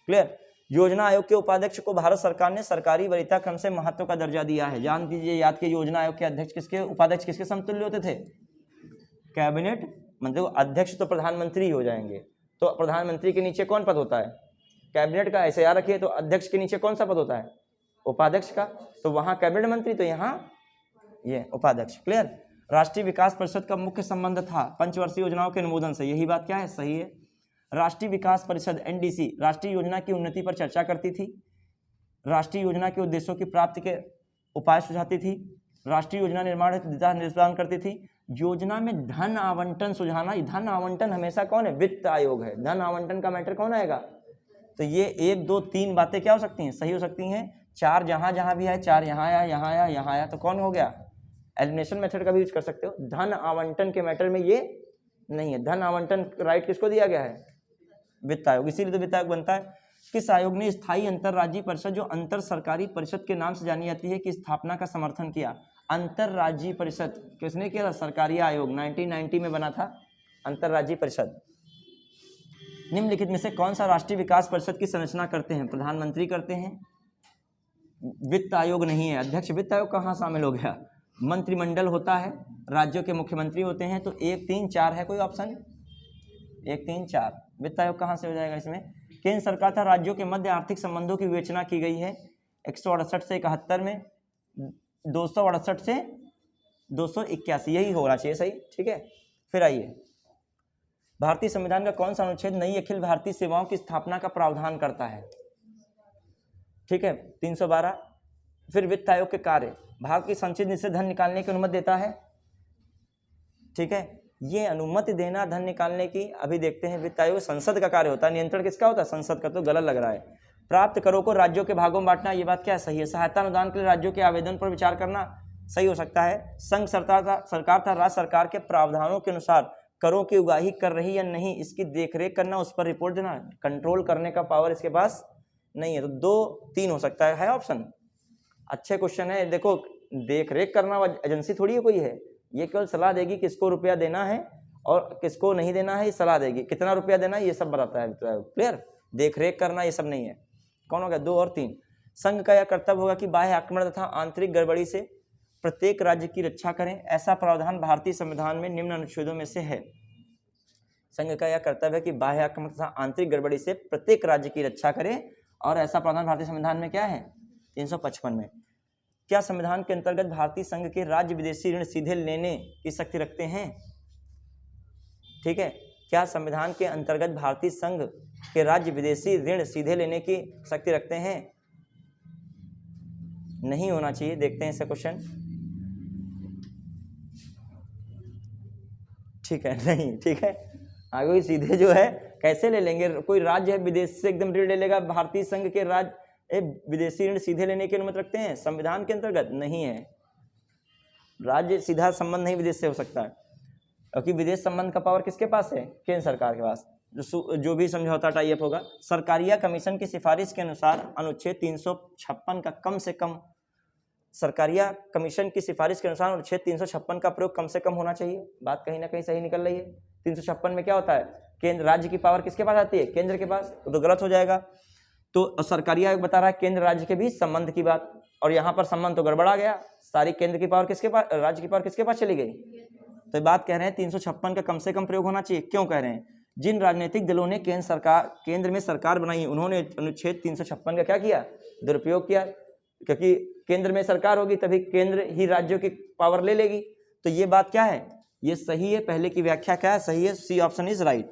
क्लियर। योजना आयोग के उपाध्यक्ष को भारत सरकार ने सरकारी वरीयता क्रम से महत्व का दर्जा दिया है। जान दीजिए, याद के योजना आयोग के अध्यक्ष किसके, उपाध्यक्ष किसके समतुल्य होते थे? कैबिनेट, मतलब अध्यक्ष तो प्रधानमंत्री हो जाएंगे, तो प्रधानमंत्री के नीचे कौन पद होता है? कैबिनेट का। ऐसे याद रखिए, तो अध्यक्ष के नीचे कौन सा पद होता है? उपाध्यक्ष का। तो वहां कैबिनेट मंत्री, तो यहाँ ये उपाध्यक्ष, क्लियर। राष्ट्रीय विकास परिषद का मुख्य संबंध था पंचवर्षीय योजनाओं के अनुमोदन से, यही बात क्या है? सही है। राष्ट्रीय विकास परिषद NDC राष्ट्रीय योजना की उन्नति पर चर्चा करती थी, राष्ट्रीय योजना के उद्देश्यों की प्राप्ति के उपाय सुझाती थी, राष्ट्रीय योजना निर्माण हेतु दिशा निर्देश करती थी, योजना में धन आवंटन सुझाना। धन आवंटन हमेशा कौन है? वित्त आयोग है। धन आवंटन का मैटर कौन आएगा? तो ये 1 2 3 बातें क्या हो सकती हैं? सही हो सकती हैं। 4 जहां जहां भी है, 4 यहाँ आया, यहाँ आया, यहाँ आया, तो कौन हो गया? एलिमिनेशन मेथड का भी यूज कर सकते हो। धन आवंटन के मैटर में ये नहीं है। धन आवंटन राइट किसको दिया गया है? वित्त आयोग, इसीलिए तो वित्त आयोग बनता है। किस आयोग ने स्थायी अंतरराज्यीय परिषद, जो अंतर सरकारी परिषद के नाम से जानी जाती है, की स्थापना का समर्थन किया? अंतरराज्यीय परिषद किसने किया था? सरकारी आयोग 1990 में बना था अंतरराज्यीय परिषद। निम्नलिखित में से कौन सा राष्ट्रीय विकास परिषद की संरचना करते हैं? प्रधानमंत्री करते हैं, वित्त आयोग नहीं है। अध्यक्ष वित्त आयोग कहाँ शामिल हो गया? मंत्रिमंडल होता है, राज्यों के मुख्यमंत्री होते हैं, तो 1 3 4 है कोई ऑप्शन? 1 3 4 वित्त आयोग कहाँ से हो जाएगा इसमें? केंद्र सरकार तथा राज्यों के मध्य आर्थिक संबंधों की विवेचना की गई है 168 से 71 में, 268 से 281, यही होना चाहिए सही, ठीक है। फिर आइए, भारतीय संविधान का कौन सा अनुच्छेद नई अखिल भारतीय सेवाओं की स्थापना का प्रावधान करता है? ठीक है, 312। फिर वित्त आयोग के कार्य, भारत की संचित निधि से धन निकालने की अनुमति देता है, ठीक है। ये अनुमति देना धन निकालने की अभी देखते हैं। वित्त आयोग संसद का कार्य होता है, नियंत्रण किसका होता है? संसद का, तो गलत लग रहा है। प्राप्त करों को राज्यों के भागों में बांटना, ये बात क्या है? सही है। सहायता अनुदान के लिए राज्यों के आवेदन पर विचार करना, सही हो सकता है। संघ सरकार था राज्य सरकार के प्रावधानों के अनुसार करों की उगाही कर रही या नहीं, इसकी देखरेख करना, उस पर रिपोर्ट देना। कंट्रोल करने का पावर इसके पास नहीं है, तो 2 3 हो सकता है ऑप्शन। अच्छे क्वेश्चन है। देखो, देखरेख करना एजेंसी थोड़ी है कोई है, ये केवल सलाह देगी किसको रुपया देना है और किसको नहीं देना है, ये सलाह देगी। कितना रुपया देना है ये सब बताता है, क्लियर। देखरेख करना ये सब नहीं है। कौन हो गया? 2 और 3। संघ का यह कर्तव्य होगा कि बाह्य आक्रमण तथा आंतरिक गड़बड़ी से प्रत्येक राज्य की रक्षा करें, ऐसा प्रावधान भारतीय संविधान में निम्न अनुच्छेदों में से है। संघ का यह कर्तव्य है कि बाह्य आक्रमण तथा आंतरिक गड़बड़ी से प्रत्येक राज्य की रक्षा करें, और ऐसा प्रावधान भारतीय संविधान में क्या है? 355 में। क्या संविधान के अंतर्गत भारतीय संघ के राज्य विदेशी ऋण सीधे लेने की शक्ति रखते हैं? ठीक है। क्या संविधान के अंतर्गत भारतीय संघ के राज्य विदेशी ऋण सीधे लेने की शक्ति रखते हैं? नहीं होना चाहिए। देखते हैं इसका क्वेश्चन। ठीक है, नहीं, ठीक है। आगे सीधे जो है कैसे ले लेंगे? कोई राज्य है विदेश से एकदम ऋण ले लेगा? भारतीय संघ के राज्य विदेशी ऋण सीधे लेने की अनुमति रखते हैं संविधान के अंतर्गत? नहीं है। राज्य सीधा संबंध नहीं विदेश से हो सकता है, क्योंकि विदेश संबंध का पावर किसके पास है? केंद्र सरकार के पास। जो भी समझौता टाई अप होगा। सरकारिया कमीशन की सिफारिश के अनुसार अनुच्छेद 356 का कम से कम, सरकारिया कमीशन की सिफारिश के अनुसार अनुच्छेद 356 का प्रयोग कम से कम होना चाहिए। बात कहीं ना कहीं सही निकल रही है। 356 में क्या होता है? केंद्र, राज्य की पावर किसके पास आती है? केंद्र के पास। तो गलत हो जाएगा। तो सरकारी आयोग बता रहा है केंद्र राज्य के बीच संबंध की बात, और यहाँ पर संबंध तो गड़बड़ा गया। सारी केंद्र की पावर किसके पास, राज्य की पावर किसके पास चली गई? तो बात कह रहे हैं 356 का कम से कम प्रयोग होना चाहिए। क्यों कह रहे हैं? जिन राजनीतिक दलों ने केंद्र में सरकार बनाई, उन्होंने अनुच्छेद 356 का क्या किया? दुरुपयोग किया। क्योंकि केंद्र में सरकार होगी तभी केंद्र ही राज्यों की पावर ले लेगी। तो ये बात क्या है? ये सही है। पहले की व्याख्या क्या है? सही है। C option is right.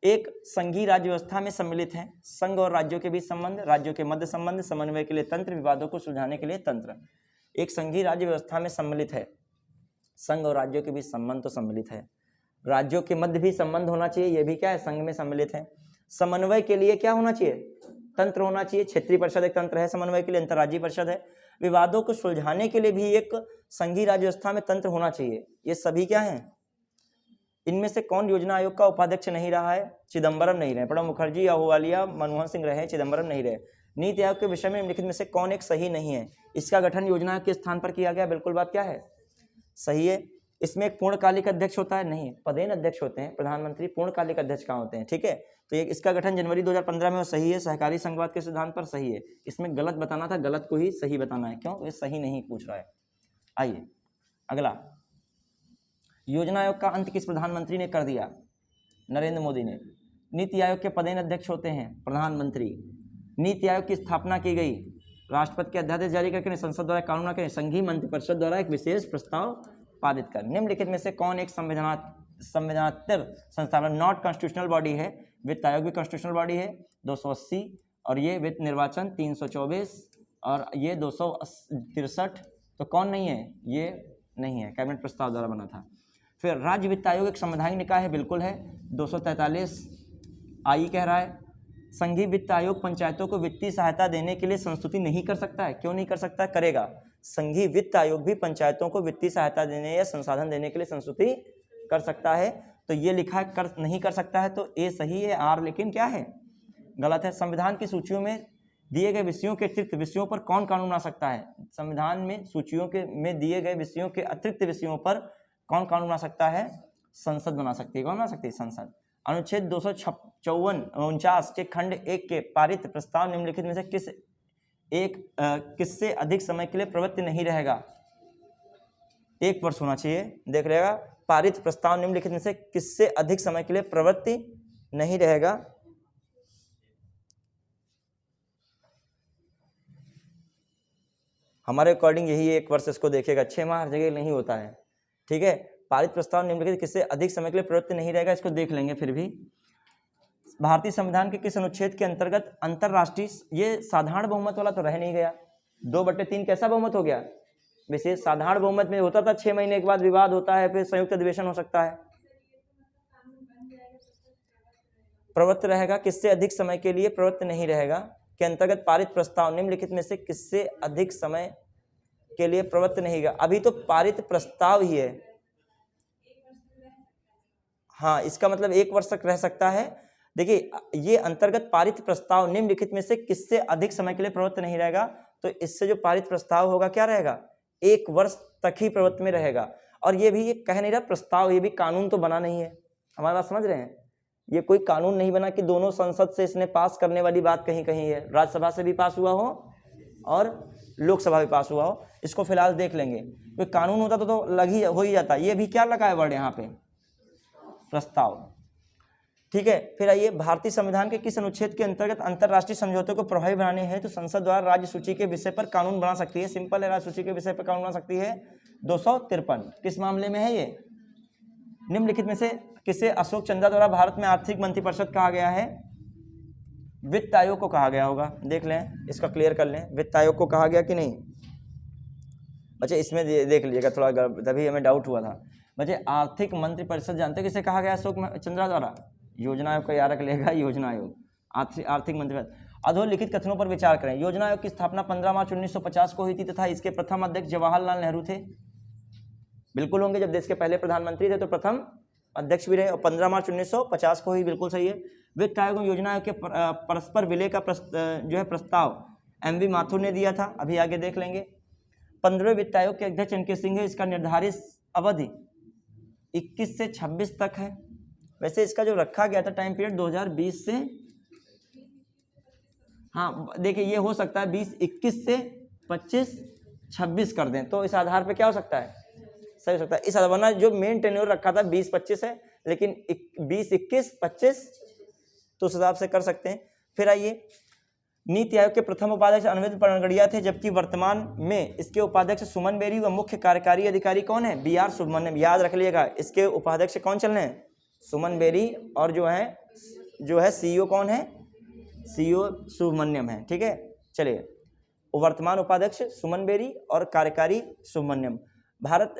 एक संघीय राज्य व्यवस्था में सम्मिलित है। संघ और राज्यों के बीच संबंध, राज्यों के मध्य संबंध, समन्वय के लिए तंत्र, विवादों को सुलझाने के लिए तंत्र। एक संघीय राज्य व्यवस्था में सम्मिलित है। संघ और राज्यों के बीच संबंध तो सम्मिलित है, राज्यों के मध्य भी संबंध होना चाहिए, ये भी क्या है? संघ में सम्मिलित है। समन्वय के लिए क्या होना चाहिए? तंत्र होना चाहिए। क्षेत्रीय परिषद एक तंत्र है समन्वय के लिए, अंतर्राज्यीय परिषद है। विवादों को सुलझाने के लिए भी एक संघीय राज्य व्यवस्था में तंत्र होना चाहिए। ये सभी क्या है? इनमें से कौन योजना आयोग का उपाध्यक्ष नहीं रहा है? चिदम्बरम नहीं रहे। प्रणब मुखर्जी, अहलुवालिया, मनमोहन सिंह रहे, चिदम्बरम नहीं रहे। नीति आयोग के विषय में निम्नलिखित में से कौन एक सही नहीं है? इसका गठन योजना आयोग के स्थान पर किया गया। बिल्कुल बात क्या है? सही है। इसमें एक पूर्णकालिक अध्यक्ष होता है? नहीं, पदेन अध्यक्ष होते हैं। प्रधानमंत्री पूर्णकालिक अध्यक्ष कहाँ होते हैं? ठीक है। तो ये इसका गठन जनवरी 2015 में, सही है। सहकारी संघवाद के सिद्धांत पर सही है। इसमें गलत बताना था, गलत को ही सही बताना है। क्यों? ये सही नहीं पूछ रहा है। आइए अगला। योजना आयोग का अंत किस प्रधानमंत्री ने कर दिया? नरेंद्र मोदी ने। नीति आयोग के पदेन अध्यक्ष होते हैं प्रधानमंत्री। नीति आयोग की स्थापना की गई राष्ट्रपति के अध्यादेश जारी करके, संसद द्वारा कानून के, संघीय मंत्रिपरिषद द्वारा एक विशेष प्रस्ताव पारित कर। निम्नलिखित में से कौन एक संविधानात्मक संस्था, नॉट कॉन्स्टिट्यूशनल बॉडी है? वित्त आयोग भी कॉन्स्टिट्यूशनल बॉडी है 280, और ये वित्त निर्वाचन 324, और ये 263। तो कौन नहीं है? ये नहीं है, कैबिनेट प्रस्ताव द्वारा बना था। फिर राज्य वित्त आयोग एक संवैधानिक निकाय है? बिल्कुल है। 243 आई कह रहा है। संघीय वित्त आयोग पंचायतों को वित्तीय सहायता देने के लिए संस्तुति नहीं कर सकता है? क्यों नहीं कर सकता? करेगा। संघीय वित्त आयोग भी पंचायतों को वित्तीय सहायता देने या संसाधन देने के लिए संस्तुति कर सकता है। तो ये लिखा है कर नहीं कर सकता है, तो ए सही है, आर लेकिन क्या है? गलत है। संविधान की सूचियों में दिए गए विषयों के अतिरिक्त विषयों पर कौन कानून बना सकता है? संविधान में सूचियों के में दिए गए विषयों के अतिरिक्त विषयों पर कौन कानून बना सकता है? संसद बना सकती है। कौन बना सकती है? संसद। अनुच्छेद 254 के खंड 1 के पारित प्रस्ताव निम्नलिखित में से किससे अधिक समय के लिए प्रवृत्ति नहीं रहेगा? 1 वर्ष होना चाहिए। देख रहेगा। पारित प्रस्ताव निम्नलिखित में से किससे अधिक समय के लिए प्रवृत्ति नहीं रहेगा? हमारे अकॉर्डिंग यही 1 वर्ष इसको देखेगा। 6 माह हर जगह नहीं होता है। ठीक है। पारित प्रस्ताव निम्नलिखित किससे अधिक समय के लिए प्रवृत्ति नहीं रहेगा, इसको देख लेंगे। फिर भी भारतीय संविधान के किस अनुच्छेद के अंतर्गत अंतरराष्ट्रीय, ये साधारण बहुमत वाला तो रह नहीं गया। 2/3 कैसा बहुमत हो गया? विशेष। साधारण बहुमत में होता था 6 महीने के बाद विवाद होता है, फिर संयुक्त अधिवेशन हो सकता है। प्रवृत्त रहेगा। किससे अधिक समय के लिए प्रवृत्त नहीं रहेगा के अंतर्गत पारित प्रस्ताव निम्नलिखित में से किससे अधिक समय के लिए प्रवृत्त नहीं रहेगा? अभी तो पारित प्रस्ताव ही है। हाँ, इसका मतलब 1 वर्ष तक रह सकता है। देखिए, ये अंतर्गत पारित प्रस्ताव निम्नलिखित में से किससे अधिक समय के लिए प्रवृत्त नहीं रहेगा, तो इससे जो पारित प्रस्ताव होगा क्या रहेगा? 1 वर्ष तक ही प्रवृत्त में रहेगा। और ये भी, ये कह नहीं रहा प्रस्ताव, ये भी कानून तो बना नहीं है। हमारी बात समझ रहे हैं? ये कोई कानून नहीं बना कि दोनों संसद से इसने पास करने वाली बात कहीं कहीं है। राज्यसभा से भी पास हुआ हो और लोकसभा भी पास हुआ हो। इसको फिलहाल देख लेंगे। कोई कानून होता तो हो ही जाता। ये भी क्या लगा है वर्ड यहाँ पे? प्रस्ताव। ठीक है। फिर आइए, भारतीय संविधान के किस अनुच्छेद के अंतर्गत अंतरराष्ट्रीय समझौते को प्रभावी बनाने हैं तो संसद द्वारा राज्य सूची के विषय पर कानून बना सकती है? सिंपल है, राज्य सूची के विषय पर कानून बना सकती है। 253 किस मामले में है ये? निम्नलिखित में से किसे अशोक चंद्रा द्वारा भारत में आर्थिक मंत्रिपरिषद कहा गया है? वित्त आयोग को कहा गया होगा, देख लें, इसका क्लियर कर लें, वित्त आयोग को कहा गया कि नहीं बच्चे, इसमें देख लीजिएगा थोड़ा, तभी हमें डाउट हुआ था बच्चे। आर्थिक मंत्रिपरिषद जानते किसे कहा गया अशोक चंद्रा द्वारा? योजना आयोग का याद रख लेगा, योजना आयोग, आर्थिक मंत्रिपरिषद। अधोलिखित कथनों पर विचार करें। योजना आयोग की स्थापना 15 मार्च 1950 को हुई थी तथा इसके प्रथम अध्यक्ष जवाहरलाल नेहरू थे। बिल्कुल होंगे, जब देश के पहले प्रधानमंत्री थे तो प्रथम अध्यक्ष भी रहे, और 15 मार्च 1950 को ही, बिल्कुल सही है। वित्त आयोग योजना आयोग के परस्पर विलय का जो है प्रस्ताव एमवी माथुर ने दिया था, अभी आगे देख लेंगे। 15वें वित्त आयोग के अध्यक्ष एनके सिंह है। इसका निर्धारित अवधि 21 से 26 तक है। वैसे इसका जो रखा गया था टाइम पीरियड 2020 से, हाँ देखिए ये हो सकता है 21 से 25-26 कर दें, तो इस आधार पे क्या हो सकता है, सही हो सकता है। इस वरना जो मेन टेन्योर रखा था 20-25 है, लेकिन 20-21-25 तो उस हिसाब से कर सकते हैं। फिर आइए, नीति आयोग के प्रथम उपाध्यक्ष अनविंद पनगड़िया थे, जबकि वर्तमान में इसके उपाध्यक्ष सुमन बेरी व मुख्य कार्यकारी अधिकारी कौन है? BR सुब्रमण्यम। याद रख लिएगा, इसके उपाध्यक्ष कौन चल रहे हैं? सुमन बेरी, और जो है CEO कौन है? CEO सुब्रमण्यम है, ठीक है। चलिए, वर्तमान उपाध्यक्ष सुमन बेरी और कार्यकारी सुब्रमण्यम। भारत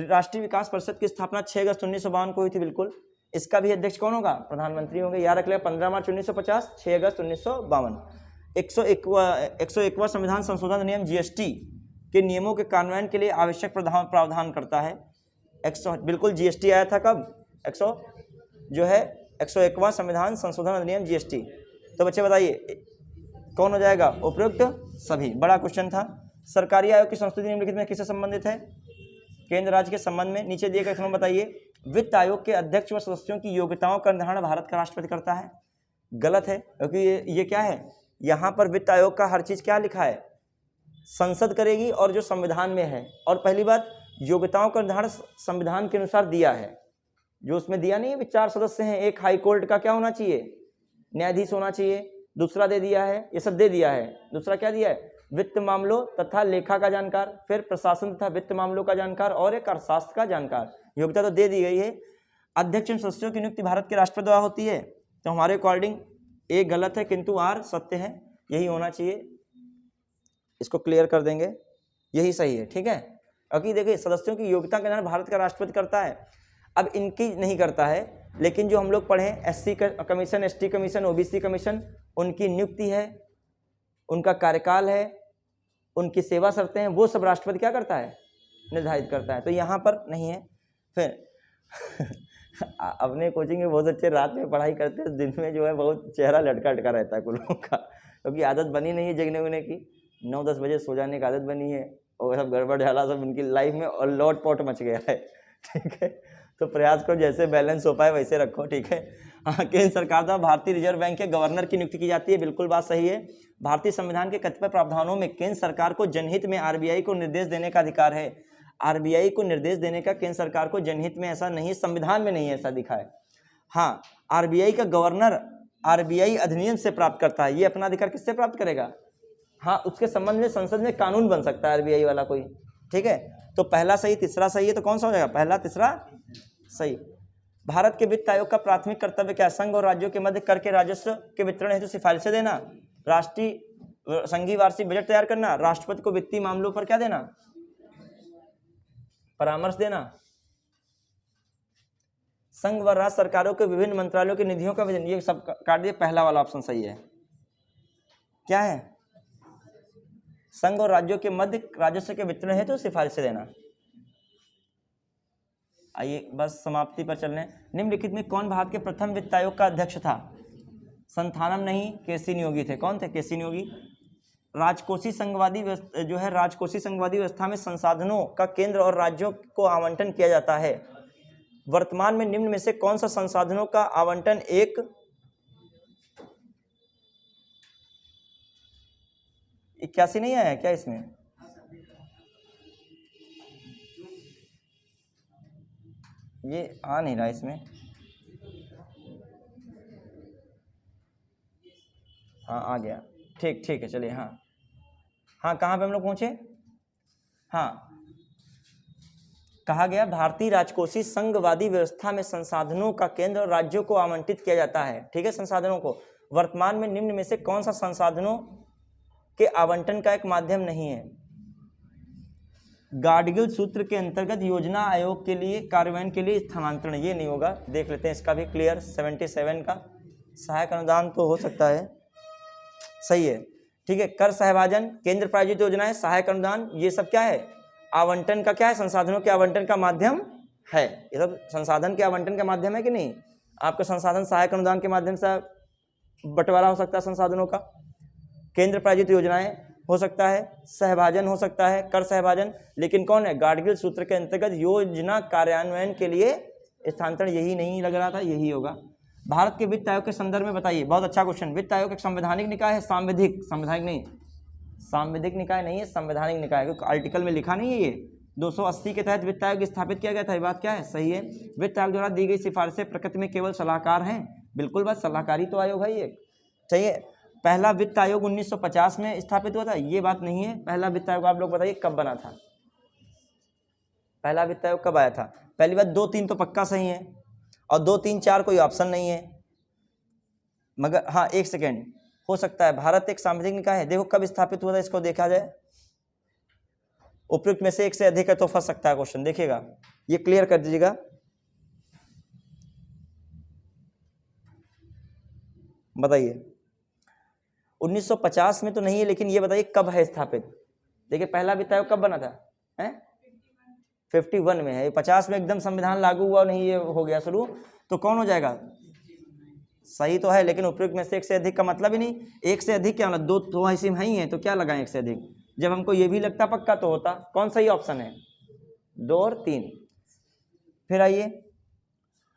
राष्ट्रीय विकास परिषद की स्थापना 6 अगस्त 1952 को हुई थी, बिल्कुल। इसका भी अध्यक्ष कौन होगा? प्रधानमंत्री होंगे, याद रख लिया। 15 मार्च 1950, 6 अगस्त 1952। 101वां संविधान संशोधन अधिनियम GST के नियमों के कार्यान्वयन के लिए आवश्यक प्रावधान करता है। बिल्कुल, GST आया था कब? 101वां संविधान संशोधन अधिनियम GST। तो बच्चे बताइए कौन हो जाएगा? उपयुक्त सभी। बड़ा क्वेश्चन था। सरकारी आयोग की संस्तुति निम्नलिखित में किससे संबंधित है? केंद्र राज्य के संबंध में। नीचे दिए गए कथनों में बताइए। वित्त आयोग के अध्यक्ष व सदस्यों की योग्यताओं का निर्धारण भारत का राष्ट्रपति करता है। गलत है, क्योंकि ये क्या है, यहाँ पर वित्त आयोग का हर चीज क्या लिखा है? संसद करेगी, और जो संविधान में है। और पहली बात, योग्यताओं का निर्धारण संविधान के अनुसार दिया है, जो उसमें दिया नहीं है 4 सदस्य हैं, एक हाई कोर्ट का क्या होना चाहिए? न्यायाधीश होना चाहिए। दूसरा दे दिया है, ये सब दे दिया है। दूसरा क्या दिया है? वित्त मामलों तथा लेखा का जानकार, फिर प्रशासन तथा वित्त मामलों का जानकार, और एक अर्थशास्त्र का जानकार। योग्यता तो दे दी गई है। अध्यक्ष एवं सदस्यों की नियुक्ति भारत के राष्ट्रपति द्वारा होती है, तो हमारे अकॉर्डिंग ए गलत है किंतु आर सत्य है, यही होना चाहिए। इसको क्लियर कर देंगे, यही सही है, ठीक है। क्योंकि देखिए, सदस्यों की योग्यता का निर्धारण भारत का राष्ट्रपति करता है। अब इनकी नहीं करता है, लेकिन जो हम लोग पढ़े SC commission, ST commission, OBC commission, उनकी नियुक्ति है, उनका कार्यकाल है, उनकी सेवा शर्तें हैं, वो सब राष्ट्रपति क्या करता है? निर्धारित करता है। तो यहाँ पर नहीं है। फिर अपने कोचिंग में बहुत अच्छे रात में पढ़ाई करते हैं, दिन में जो है बहुत चेहरा लटका लटका रहता है कुछ लोगों का, क्योंकि आदत बनी नहीं है जगने उगने की। 9-10 बजे सो जाने की आदत बनी है, और सब गड़बड़ झाला सब उनकी लाइफ में और लौट पौट मच गया है, ठीक है। तो प्रयास करो जैसे बैलेंस हो पाए वैसे रखो, ठीक है। हाँ, केंद्र सरकार द्वारा भारतीय रिजर्व बैंक के गवर्नर की नियुक्ति की जाती है, बिल्कुल बात सही है। भारतीय संविधान के कतिपय प्रावधानों में केंद्र सरकार को जनहित में RBI को निर्देश देने का अधिकार है। RBI को निर्देश देने का केंद्र सरकार को जनहित में ऐसा नहीं, संविधान में नहीं ऐसा दिखा है। हाँ, RBI का गवर्नर RBI अधिनियम से प्राप्त करता है। ये अपना अधिकार किससे प्राप्त करेगा? हाँ, उसके संबंध में संसद में कानून बन सकता है RBI वाला कोई, ठीक है। तो पहला सही, तीसरा सही है, तो कौन सा हो जाएगा? पहला, तीसरा सही। भारत के वित्त आयोग का प्राथमिक कर्तव्य क्या? संघ और राज्यों के मध्य कर के राजस्व के वितरण हेतु सिफारिशें देना, राष्ट्रीय संघीय वार्षिक बजट तैयार करना, राष्ट्रपति को वित्तीय मामलों पर क्या देना? परामर्श देना, संघ व राज्य सरकारों के विभिन्न मंत्रालयों की निधियों का वितरण। ये सब काट दिए, पहला वाला ऑप्शन सही है। क्या है? संघ और राज्यों के मध्य राजस्व के वितरण हेतु सिफारिशें देना। आइए बस समाप्ति पर चल रहे हैं। निम्नलिखित में कौन भारत के प्रथम वित्त आयोग का अध्यक्ष था? संथानम नहीं, केसी नियोगी थे। कौन थे? केसी नियोगी। राजकोषीय संघवादी राजकोषीय संघवादी व्यवस्था में संसाधनों का केंद्र और राज्यों को आवंटन किया जाता है। वर्तमान में निम्न में से कौन सा संसाधनों का आवंटन एक 81 नहीं आया क्या इसमें? ये आ नहीं रहा इसमें। हाँ, आ गया, ठीक है, चलिए। हाँ, कहाँ पे हम लोग पहुँचे? हाँ, कहा गया भारतीय राजकोषीय संघवादी व्यवस्था में संसाधनों का केंद्र और राज्यों को आवंटित किया जाता है। ठीक है, संसाधनों को। वर्तमान में निम्न में से कौन सा संसाधनों के आवंटन का एक माध्यम नहीं है? गाडगिल सूत्र के अंतर्गत योजना आयोग के लिए कार्यान्वयन के लिए स्थानांतरण, ये नहीं होगा, देख लेते हैं इसका भी क्लियर। 77 का सहायक अनुदान तो हो सकता है, सही है। ठीक है, कर सहभाजन, केंद्र प्रायोजित योजनाएं, सहायक अनुदान, ये सब क्या है? आवंटन का क्या है? संसाधनों के आवंटन का माध्यम है। ये सब संसाधन के आवंटन का माध्यम है कि नहीं? आपका संसाधन सहायक अनुदान के माध्यम से बंटवारा हो सकता है संसाधनों का, केंद्र प्रायोजित योजनाएं हो सकता है, सहभाजन हो सकता है, कर सहभाजन। लेकिन कौन है? गाडगिल सूत्र के अंतर्गत योजना कार्यान्वयन के लिए स्थानांतरण, यही नहीं लग रहा था, यही होगा। भारत के वित्त आयोग के संदर्भ में बताइए, बहुत अच्छा क्वेश्चन। वित्त आयोग एक संवैधानिक निकाय है, सांविधिक, संवैधानिक नहीं, सांविधिक निकाय नहीं है, संवैधानिक निकाय, क्योंकि आर्टिकल में लिखा नहीं है। ये 280 के तहत वित्त आयोग स्थापित किया गया था, ये बात क्या है? सही है। वित्त आयोग द्वारा दी गई सिफारिशें प्रकृति में केवल सलाहकार हैं, बिल्कुल बात, सलाहकारी तो आयोग है ये, चाहिए। पहला वित्त आयोग 1950 में स्थापित हुआ था, ये बात नहीं है। पहला वित्त आयोग आप लोग बताइए कब बना था? पहला वित्त आयोग कब आया था? पहली बात 2, 3 तो पक्का सही है, और 2, 3, 4 कोई ऑप्शन नहीं है। मगर हाँ, एक सेकेंड, हो सकता है भारत एक सांविधिक निकाय है। देखो कब स्थापित हुआ था, इसको देखा जाए। उपयुक्त में से एक से अधिक है तो फंस सकता है क्वेश्चन, देखिएगा, ये क्लियर कर दीजिएगा। बताइए 1950 में तो नहीं है, लेकिन ये बताइए कब है स्थापित? देखिए पहला वित्त आयोग कब बना था? 51 में है। 50 में एकदम संविधान लागू हुआ नहीं, ये हो गया शुरू, तो कौन हो जाएगा? सही तो है, लेकिन उपयुक्त में से एक से अधिक का मतलब ही नहीं। एक से अधिक क्या मतलब? 2 तो ऐसे में ही है, तो क्या लगाएं एक से अधिक? जब हमको ये भी लगता पक्का तो होता। कौन सही ऑप्शन है? 2 और 3। फिर आइए,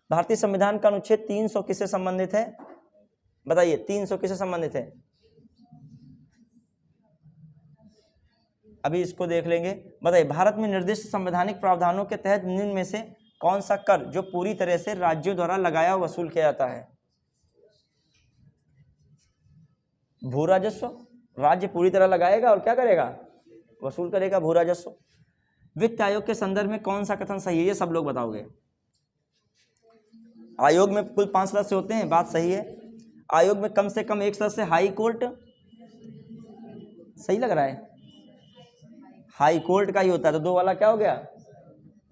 भारतीय संविधान का अनुच्छेद 300 किससे संबंधित है? बताइए 300 किससे संबंधित है? अभी इसको देख लेंगे। बताइए, भारत में निर्दिष्ट संवैधानिक प्रावधानों के तहत निम्न में से कौन सा कर जो पूरी तरह से राज्यों द्वारा लगाया और वसूल किया जाता है? भू राजस्व, राज्य पूरी तरह लगाएगा और क्या करेगा? वसूल करेगा भू राजस्व। वित्त आयोग के संदर्भ में कौन सा कथन सही है? ये सब लोग बताओगे। आयोग में कुल 5 सदस्य होते हैं, बात सही है। आयोग में कम से कम एक सदस्य हाई कोर्ट, सही लग रहा है, हाई कोर्ट का ही होता है, तो 2 वाला क्या हो गया?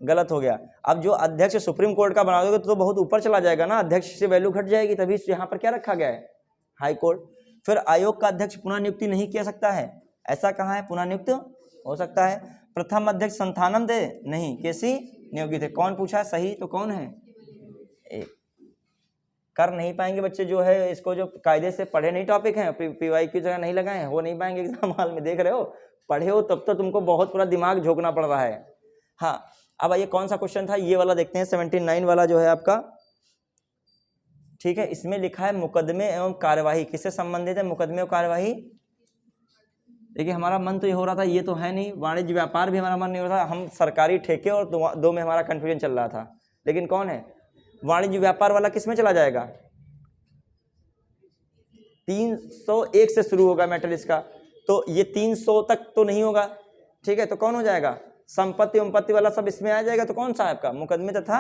गलत हो गया। अब जो अध्यक्ष सुप्रीम कोर्ट का बनाओगे तो बहुत ऊपर चला जाएगा ना, अध्यक्ष से वैल्यू घट जाएगी, तभी यहाँ पर क्या रखा गया है? High court. फिर आयोग का अध्यक्ष पुनः नियुक्ति नहीं किया सकता है, ऐसा कहाँ है? पुनः नियुक्त हो सकता है। प्रथम अध्यक्ष संथानम दे नहीं, कैसी नियोगित है? कौन पूछा है? सही तो कौन है? कर नहीं पाएंगे बच्चे जो है इसको, जो कायदे से पढ़े नहीं टॉपिक हैं, पीवाई की जगह नहीं लगाए हैं, हो नहीं पाएंगे एग्जाम हॉल में। देख रहे हो, पढ़े हो तब तो तुमको बहुत पूरा दिमाग झोंकना पड़ रहा है। हाँ, अब आइए कौन सा क्वेश्चन था, ये वाला देखते हैं, 79 वाला जो है आपका। ठीक है, इसमें लिखा है मुकदमे एवं कार्यवाही, किससे संबंधित है? मुकदमे और कार्यवाही। देखिए हमारा मन तो ये हो रहा था, ये तो है नहीं, वाणिज्य व्यापार भी हमारा मन नहीं हो रहा था, हम सरकारी ठेके और 2 में हमारा कंफ्यूजन चल रहा था। लेकिन कौन है? वाणिज्य व्यापार वाला किस में चला जाएगा? 301 से शुरू होगा मैटर इसका, तो ये 300 तक तो नहीं होगा। ठीक है, तो कौन हो जाएगा? संपत्ति उम्पत्ति वाला सब इसमें आ जाएगा, तो कौन सा है आपका? मुकदमे तथा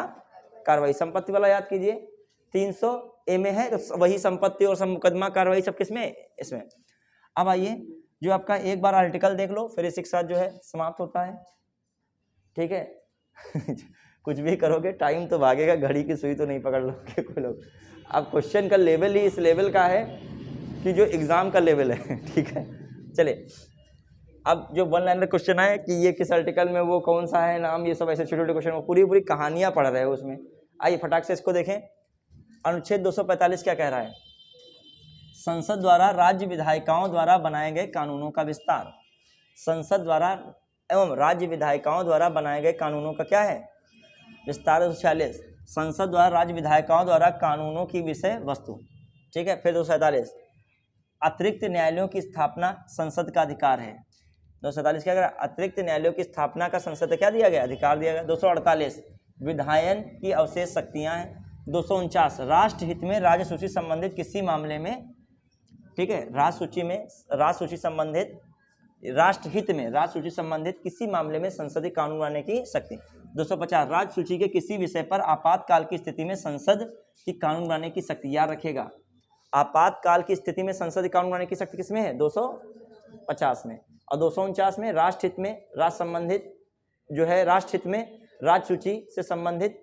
कार्रवाई। संपत्ति वाला याद कीजिए, 300 ए में है, तो वही संपत्ति और सब मुकदमा कार्रवाई सब किसमें? इसमें। अब आइए, जो आपका एक बार आर्टिकल देख लो, फिर इसी के साथ जो है समाप्त होता है। ठीक है कुछ भी करोगे टाइम तो भागेगा, घड़ी की सुई तो नहीं पकड़ लोगे कोई लोग। अब क्वेश्चन का लेवल ही इस लेवल का है कि जो एग्जाम का लेवल है। ठीक है, चलिए अब जो 1 लाइनर क्वेश्चन है कि ये किस आर्टिकल में, वो कौन सा है नाम, ये सब ऐसे छोटे छोटे क्वेश्चन, वो पूरी पूरी कहानियां पढ़ रहे हो उसमें। आइए फटाक से इसको देखें। अनुच्छेद 245 क्या कह रहा है? संसद द्वारा राज्य विधायिकाओं द्वारा बनाए गए कानूनों का विस्तार। संसद द्वारा एवं राज्य विधायिकाओं द्वारा बनाए गए कानूनों का क्या है? विस्तार। 246 संसद द्वारा राज्य विधायिकाओं द्वारा कानूनों की विषय वस्तु। ठीक है, फिर 247 अतिरिक्त न्यायालयों की स्थापना संसद का अधिकार है। 247 क्या कर रहा है? अतिरिक्त न्यायालयों की स्थापना का संसद क्या दिया गया? अधिकार दिया गया। 248 विधायन की अवशेष शक्तियां हैं। 249 राष्ट्र हित में राज्य सूची संबंधित किसी मामले में, ठीक है, राज्य सूची संबंधित राष्ट्र हित में राज्य सूची संबंधित किसी मामले में संसदीय कानून बनाने की शक्ति। 250 राज्य सूची के किसी विषय पर आपातकाल की स्थिति में संसद की कानून बनाने की शक्ति। याद रखिएगा, आपातकाल की स्थिति में संसदीय कानून बनाने की शक्ति किसमें है? 250 में। और 249 में राष्ट्र हित में राज्य संबंधित जो है राष्ट्र हित में राज्य सूची से संबंधित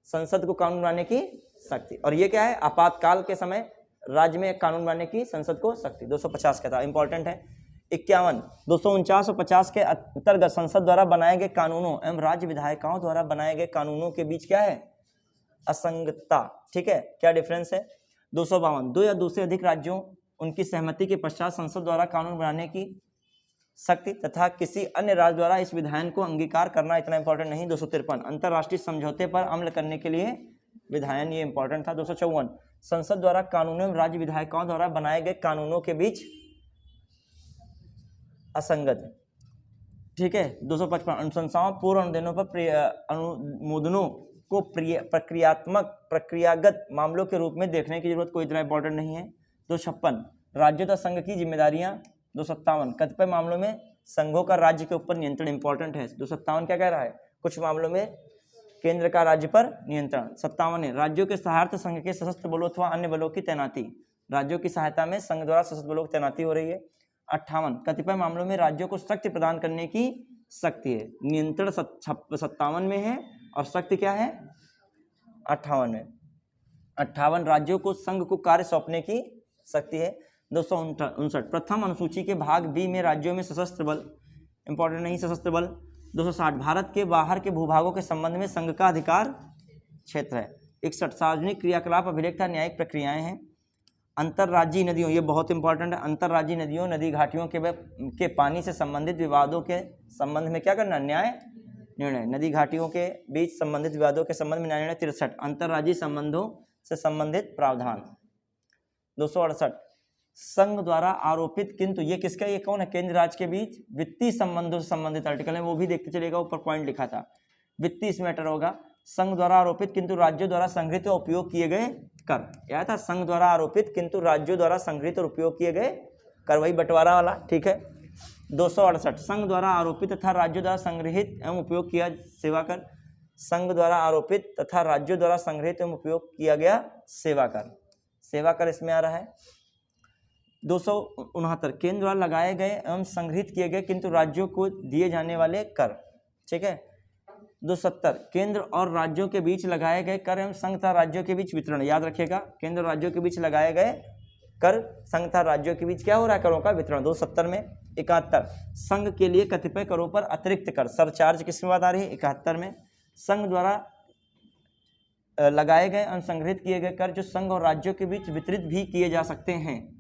संसद को कानून बनाने की शक्ति। और ये क्या है? आपातकाल के समय राज्य में कानून बनाने की संसद को शक्ति। 250 का था, इंपॉर्टेंट है। 51 249 और 50 के अंतर्गत संसद द्वारा बनाए गए कानूनों एवं राज्य विधायिकाओं द्वारा बनाए गए कानूनों के बीच क्या है? असंगतता। ठीक है, क्या डिफरेंस है? 252 दो या दो से अधिक राज्यों उनकी सहमति के पश्चात संसद द्वारा कानून बनाने की शक्ति तथा किसी अन्य राज्य द्वारा इस विधान को अंगीकार करना, इतना इंपॉर्टेंट नहीं। 253 अंतर्राष्ट्रीय समझौते पर अमल करने के लिए विधायन, ये इंपॉर्टेंट था। 254 संसद द्वारा कानूनों एवं राज्य विधायिकाओं द्वारा बनाए गए कानूनों के बीच असंगत। ठीक है। 255 अनुशंसाओं पूर्व अनुदेशों पर अनुमोदनों को प्रक्रियागत मामलों के रूप में देखने की जरूरत कोई इतना इंपॉर्टेंट नहीं है। 256 राज्यों तथा संघ की जिम्मेदारियां। 257 कतिपय मामलों में संघों का राज्य के ऊपर नियंत्रण, इंपॉर्टेंट है। 257 क्या कह रहा है? कुछ मामलों में केंद्र का राज्य पर नियंत्रण। 57 है राज्यों के सहायता संघ के सशस्त्र बलों अथवा अन्य बलों की तैनाती। राज्यों की सहायता में संघ द्वारा सशस्त्र बलों की तैनाती हो रही है। 58 कतिपय मामलों में राज्यों को शक्ति प्रदान करने की शक्ति है। नियंत्रण 57 में है और शक्ति क्या है? 58 में। 58 राज्यों को संघ को कार्य सौंपने की शक्ति है। 259 प्रथम अनुसूची के भाग बी में राज्यों में सशस्त्र बल, इंपॉर्टेंट नहीं सशस्त्र बल। 260 भारत के बाहर के भूभागों के संबंध में संघ का अधिकार क्षेत्र है। 61 सार्वजनिक क्रियाकलाप अभिलेख तथा न्यायिक प्रक्रियाएं हैं। अंतर्राज्यीय नदियों, ये बहुत इंपॉर्टेंट है। अंतर्राज्यीय नदियों नदी घाटियों के पानी से संबंधित विवादों के संबंध में क्या करना? न्याय निर्णय। नदी घाटियों के बीच संबंधित विवादों के संबंध में न्याय निर्णय। 63 अंतर्राज्यीय संबंधों से संबंधित प्रावधान। 268 संघ द्वारा आरोपित, किंतु ये किसका, ये कौन है? केंद्र राज्य के बीच वित्तीय संबंधों से संबंधित आर्टिकल है, वो भी देखते चलेगा, ऊपर पॉइंट लिखा था। वित्तीय इस मैटर होगा। संघ द्वारा आरोपित किंतु राज्यों द्वारा संगृहीत और उपयोग किए गए कर, यह था संघ द्वारा आरोपित किंतु राज्यों द्वारा संगृहीत और उपयोग किए गए कर, वही बंटवारा वाला। ठीक है। 268 संघ द्वारा आरोपित तथा राज्यों द्वारा संगृहीत एवं उपयोग किया सेवा कर। संघ द्वारा आरोपित तथा राज्यों द्वारा संगृहीत एवं उपयोग किया गया सेवा कर, सेवा कर इसमें आ रहा है। 269 केंद्र द्वारा लगाए गए एवं संगृहीत किए गए किंतु राज्यों को दिए जाने वाले कर। ठीक है। 270 केंद्र और राज्यों के बीच लगाए गए कर एवं संघ तथा राज्यों के बीच वितरण। याद रखिएगा, केंद्र और राज्यों के बीच लगाए गए कर, संघ तथा राज्यों के बीच क्या हो रहा है? करों का वितरण। 270 में। 71 संघ के लिए कतिपय करों पर अतिरिक्त कर, सरचार्ज किसमें बात आ रही है? 71 में। संघ द्वारा लगाए गए एवं संग्रहित किए गए कर जो संघ और राज्यों के बीच वितरित भी किए जा सकते हैं।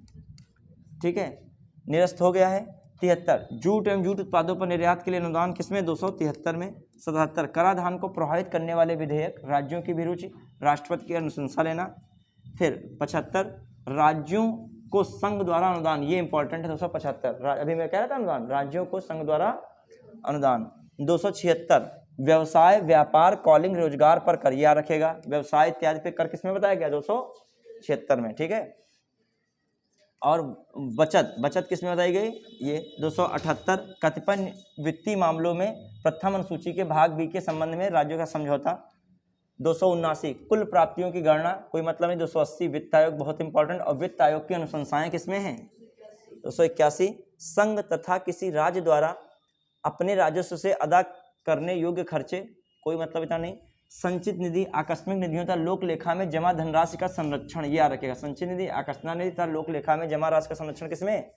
ठीक है, निरस्त हो गया है। 73 जूट एवं जूट उत्पादों पर निर्यात के लिए अनुदान, किसमें? 273 में। 77 कराधान को प्रभावित करने वाले विधेयक, राज्यों की भी रुचि, राष्ट्रपति की अनुशंसा लेना। फिर 75 राज्यों को संघ द्वारा अनुदान, ये इंपॉर्टेंट है। 275 अभी मैं कह रहा था अनुदान, राज्यों को संघ द्वारा अनुदान। 276 व्यवसाय, व्यापार, कॉलिंग, रोजगार पर कर, याद रखेगा, व्यवसाय इत्यादि पे कर किसमें बताया गया? 276 में। ठीक है। और बचत किसमें बताई गई? ये 278 कतिपय वित्तीय मामलों में प्रथम अनुसूची के भाग बी के संबंध में राज्यों का समझौता। 279 कुल प्राप्तियों की गणना, कोई मतलब नहीं। 280 वित्त आयोग, बहुत इंपॉर्टेंट, और वित्त आयोग की अनुशंसाएं किसमें हैं? 281 संघ तथा किसी राज्य द्वारा अपने राजस्व से अदा करने योग्य खर्चे, कोई मतलब इतना नहीं। संचित निधि, आकस्मिक निधियों तथा लोक लेखा में जमा धनराशि का संरक्षण, ये याद रखेगा। संचित निधि, आकस्मिक निधि तथा लोक लेखा में जमा राशि का संरक्षण किसमें?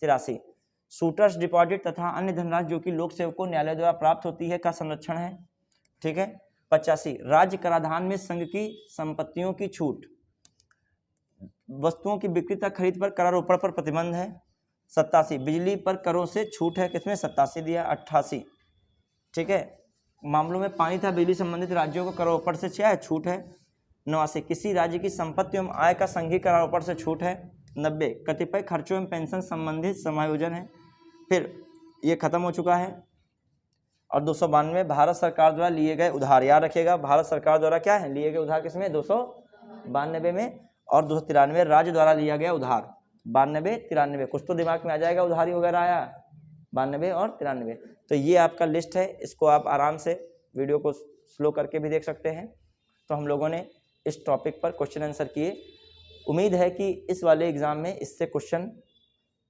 83 शूटर्स डिपॉजिट तथा अन्य धनराशि जो कि लोक सेवकों न्यायालय द्वारा प्राप्त होती है का संरक्षण है। ठीक है। 85 राज्य कराधान में संघ की संपत्तियों की छूट, वस्तुओं की बिक्री तथा खरीद पर करारोपण पर प्रतिबंध है। 87 बिजली पर करों से छूट है, किसमें? 87 दिया। 88 ठीक है, मामलों में पानी तथा बिजली संबंधित राज्यों को करारोपण से क्या है? छूट है। 89 किसी राज्य की संपत्ति एवं आय का संघीय करारोपण से छूट है। 90 कतिपय खर्चों एवं पेंशन संबंधित समायोजन है। फिर ये खत्म हो चुका है। और 292 भारत सरकार द्वारा लिए गए उधार, याद रखिएगा, भारत सरकार द्वारा क्या है? लिए गए उधार, किसमें? 292 में। और 293 राज्य द्वारा लिया गया उधार। 92 93 कुछ तो दिमाग में आ जाएगा, उधारी वगैरह आया। 92 और 93। तो ये आपका लिस्ट है, इसको आप आराम से वीडियो को स्लो करके भी देख सकते हैं। तो हम लोगों ने इस टॉपिक पर क्वेश्चन आंसर किए। उम्मीद है कि इस वाले एग्ज़ाम में इससे क्वेश्चन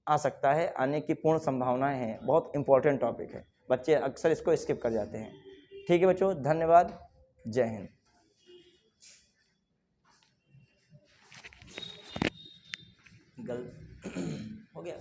आ सकता है, आने की पूर्ण संभावनाएं हैं। बहुत इंपॉर्टेंट टॉपिक है, बच्चे अक्सर इसको स्किप कर जाते हैं। ठीक है बच्चों, धन्यवाद, जय हिंद। हो गया।